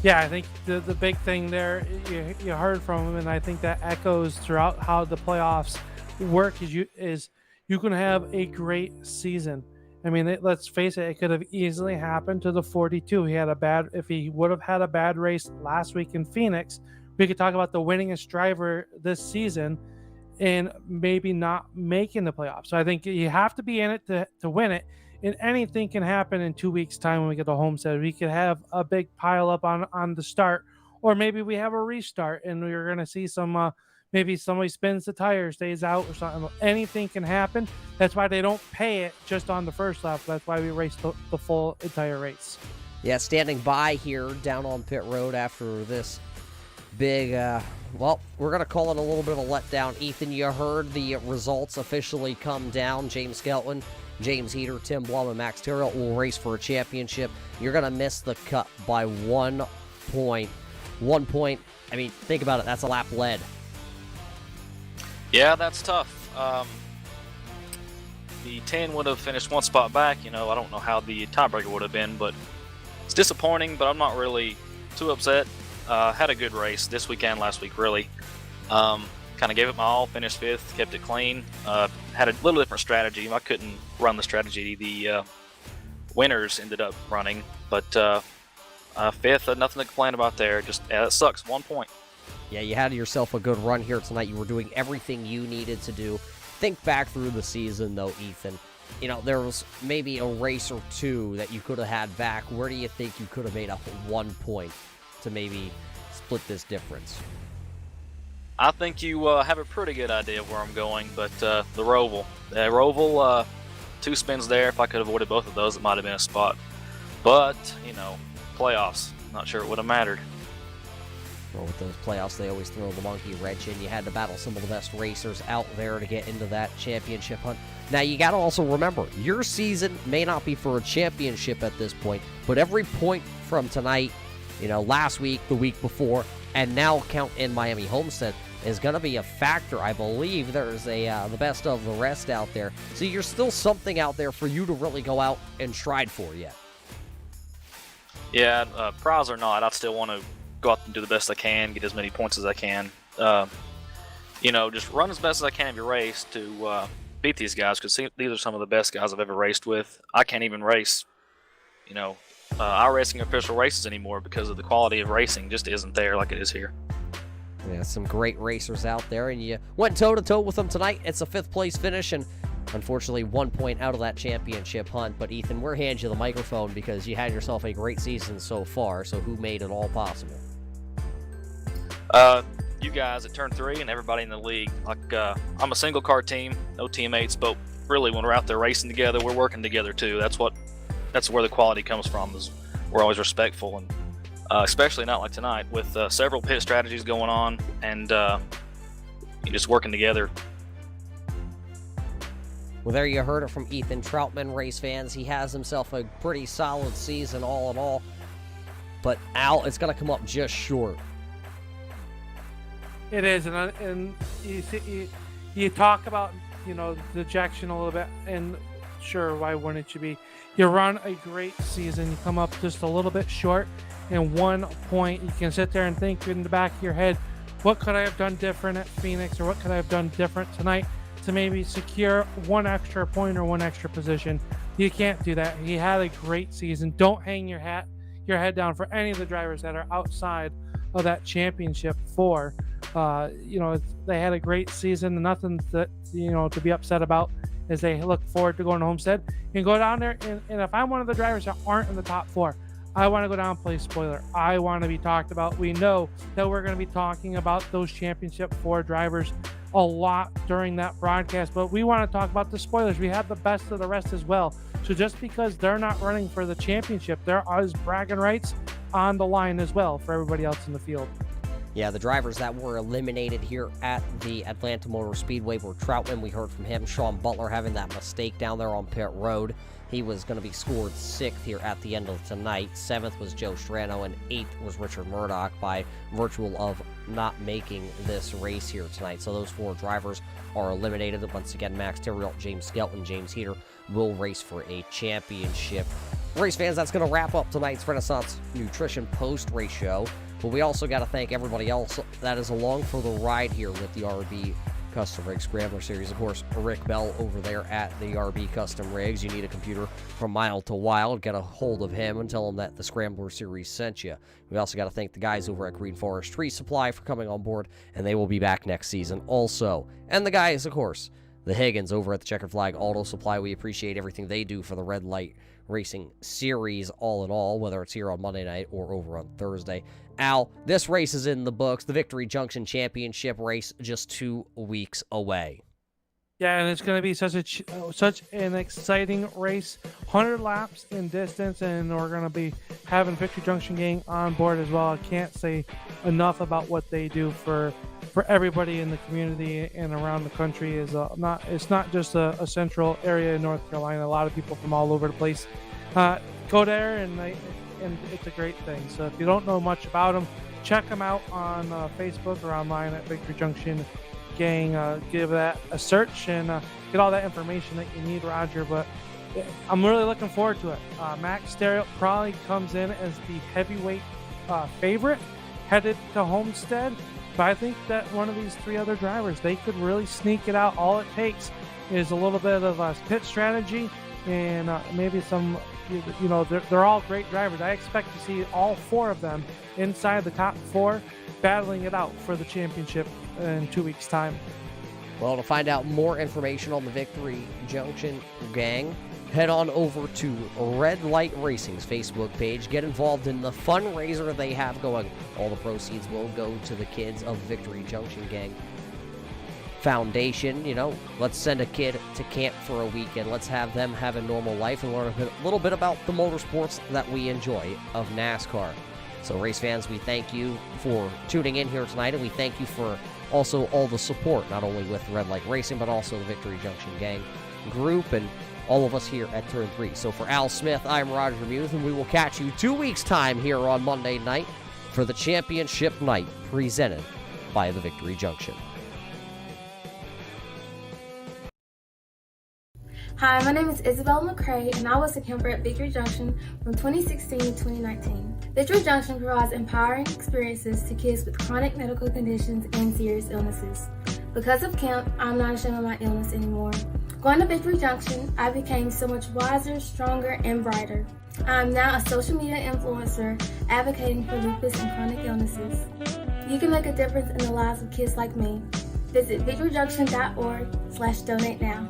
Yeah, I think the big thing there you heard from him, and I think that echoes throughout how the playoffs work. Is you can have a great season. I mean, let's face it, it could have easily happened to the 42. If he would have had a bad race last week in Phoenix, we could talk about the winningest driver this season and maybe not making the playoffs. So I think you have to be in it to win it. And anything can happen in 2 weeks' time when we get to Homestead. We could have a big pile up on the start, or maybe we have a restart and we're going to see some maybe somebody spins the tire, stays out or something. Anything can happen. That's why they don't pay it just on the first lap. That's why we race the full entire race. Yeah, standing by here down on pit road after this big, well, we're going to call it a little bit of a letdown. Ethan, you heard the results officially come down. James Skelton, James Heater, Tim Blum, and Max Terrill will race for a championship. You're going to miss the cut by 1 point. 1 point. I mean, think about it. That's a lap led. Yeah, that's tough. The 10 would have finished 1 spot back. I don't know how the tiebreaker would have been, but it's disappointing, but I'm not really too upset. Had a good race this week and last week, really. Kind of gave it my all, finished 5th, kept it clean. Had a little different strategy. I couldn't run the strategy the winners ended up running, but 5th, nothing to complain about there. Just, it sucks, 1 point. Yeah, you had yourself a good run here tonight. You were doing everything you needed to do. Think back through the season, though, Ethan. There was maybe a race or two that you could have had back. Where do you think you could have made up 1 point to maybe split this difference? I think you have a pretty good idea of where I'm going, but the Roval. The Roval, 2 spins there. If I could have avoided both of those, it might have been a spot. But, playoffs. Not sure it would have mattered. Well, with those playoffs, they always throw the monkey wrench in. You had to battle some of the best racers out there to get into that championship hunt. Now, you got to also remember, your season may not be for a championship at this point, but every point from tonight, last week, the week before, and now count in Miami Homestead is going to be a factor. I believe there's the best of the rest out there. So you're still something out there for you to really go out and stride for yet. Yeah, prize or not, I still want to go out and do the best I can, get as many points as I can. Just run as best as I can of your race to beat these guys, because these are some of the best guys I've ever raced with. I can't even race, iRacing official races anymore because of the quality of racing just isn't there like it is here. Yeah, some great racers out there, and you went toe-to-toe with them tonight. It's a 5th place finish, and unfortunately 1 point out of that championship hunt. But Ethan, we'll hand you the microphone because you had yourself a great season so far, so who made it all possible? You guys at Turn 3 and everybody in the league. I'm a single car team, no teammates, but really when we're out there racing together, we're working together too. That's where the quality comes from, is we're always respectful, and especially not like tonight with several pit strategies going on and you're just working together. Well, there you heard it from Ethan Troutman, race fans. He has himself a pretty solid season all in all, but Al, it's going to come up just short. It is, and you talk about dejection a little bit, and sure, why wouldn't you be? You run a great season, you come up just a little bit short, and 1 point. You can sit there and think in the back of your head, what could I have done different at Phoenix, or what could I have done different tonight to maybe secure 1 extra point or 1 extra position? You can't do that. He had a great season. Don't hang your head down for any of the drivers that are outside of that championship 4. They had a great season. Nothing that to be upset about as they look forward to going to Homestead and go down there. And if I'm one of the drivers that aren't in the top 4, I want to go down and play spoiler. I want to be talked about. We know that we're going to be talking about those championship 4 drivers a lot during that broadcast, but we want to talk about the spoilers. We have the best of the rest as well. So just because they're not running for the championship, there is bragging rights on the line as well for everybody else in the field. Yeah, the drivers that were eliminated here at the Atlanta Motor Speedway were Troutman. We heard from him. Sean Butler having that mistake down there on pit road. He was going to be scored 6th here at the end of tonight. 7th was Joe Strano, and 8th was Richard Murdoch by virtue of not making this race here tonight. So those 4 drivers are eliminated. Once again, Max Terrill, James Skelton, James Heater will race for a championship. Race fans, that's going to wrap up tonight's Renaissance Nutrition post-race show. But we also got to thank everybody else that is along for the ride here with the RB Custom Rig Scrambler Series. Of course, Rick Bell over there at the RB Custom Rigs. You need a computer from Mile to Wild. Get a hold of him and tell him that the Scrambler Series sent you. We also got to thank the guys over at Green Forest Tree Supply for coming on board, and they will be back next season also. And the guys, of course, the Higgins over at the Checkered Flag Auto Supply. We appreciate everything they do for the Red Light Racing Series all in all, whether it's here on Monday night or over on Thursday Al, this race is in the books. The Victory Junction Championship race just 2 weeks away. Yeah, and it's going to be such an exciting race. 100 laps in distance, and we're going to be having Victory Junction Gang on board as well. I can't say enough about what they do for everybody in the community and around the country. It's not just a central area in North Carolina. A lot of people from all over the place go there, and it's a great thing. So if you don't know much about them, check them out on Facebook or online at Victory Junction Gang. Give that a search and get all that information that you need, Roger. But I'm really looking forward to it. Max Stereo probably comes in as the heavyweight favorite headed to Homestead, but I think that one of these 3 other drivers, they could really sneak it out. All it takes is a little bit of a pit strategy and maybe some, they're all great drivers. I expect to see all 4 of them inside the top 4 battling it out for the championship in 2 weeks' time. Well, to find out more information on the Victory Junction Gang, head on over to Red Light Racing's Facebook page. Get involved in the fundraiser they have going. All the proceeds will go to the kids of Victory Junction Gang Foundation. Let's send a kid to camp for a weekend. Let's have them have a normal life and learn a little bit about the motorsports that we enjoy of NASCAR. So, race fans, we thank you for tuning in here tonight, and we thank you for also all the support, not only with Red Light Racing, but also the Victory Junction Gang group and all of us here at Turn 3. So for Al Smith, I'm Roger Muth, and we will catch you 2 weeks' time here on Monday night for the championship night presented by the Victory Junction. Hi, my name is Isabella McCrae, and I was a camper at Victory Junction from 2016 to 2019. Victory Junction provides empowering experiences to kids with chronic medical conditions and serious illnesses. Because of camp, I'm not ashamed of my illness anymore. Going to Victory Junction, I became so much wiser, stronger, and brighter. I'm now a social media influencer advocating for lupus and chronic illnesses. You can make a difference in the lives of kids like me. Visit victoryjunction.org/donate now.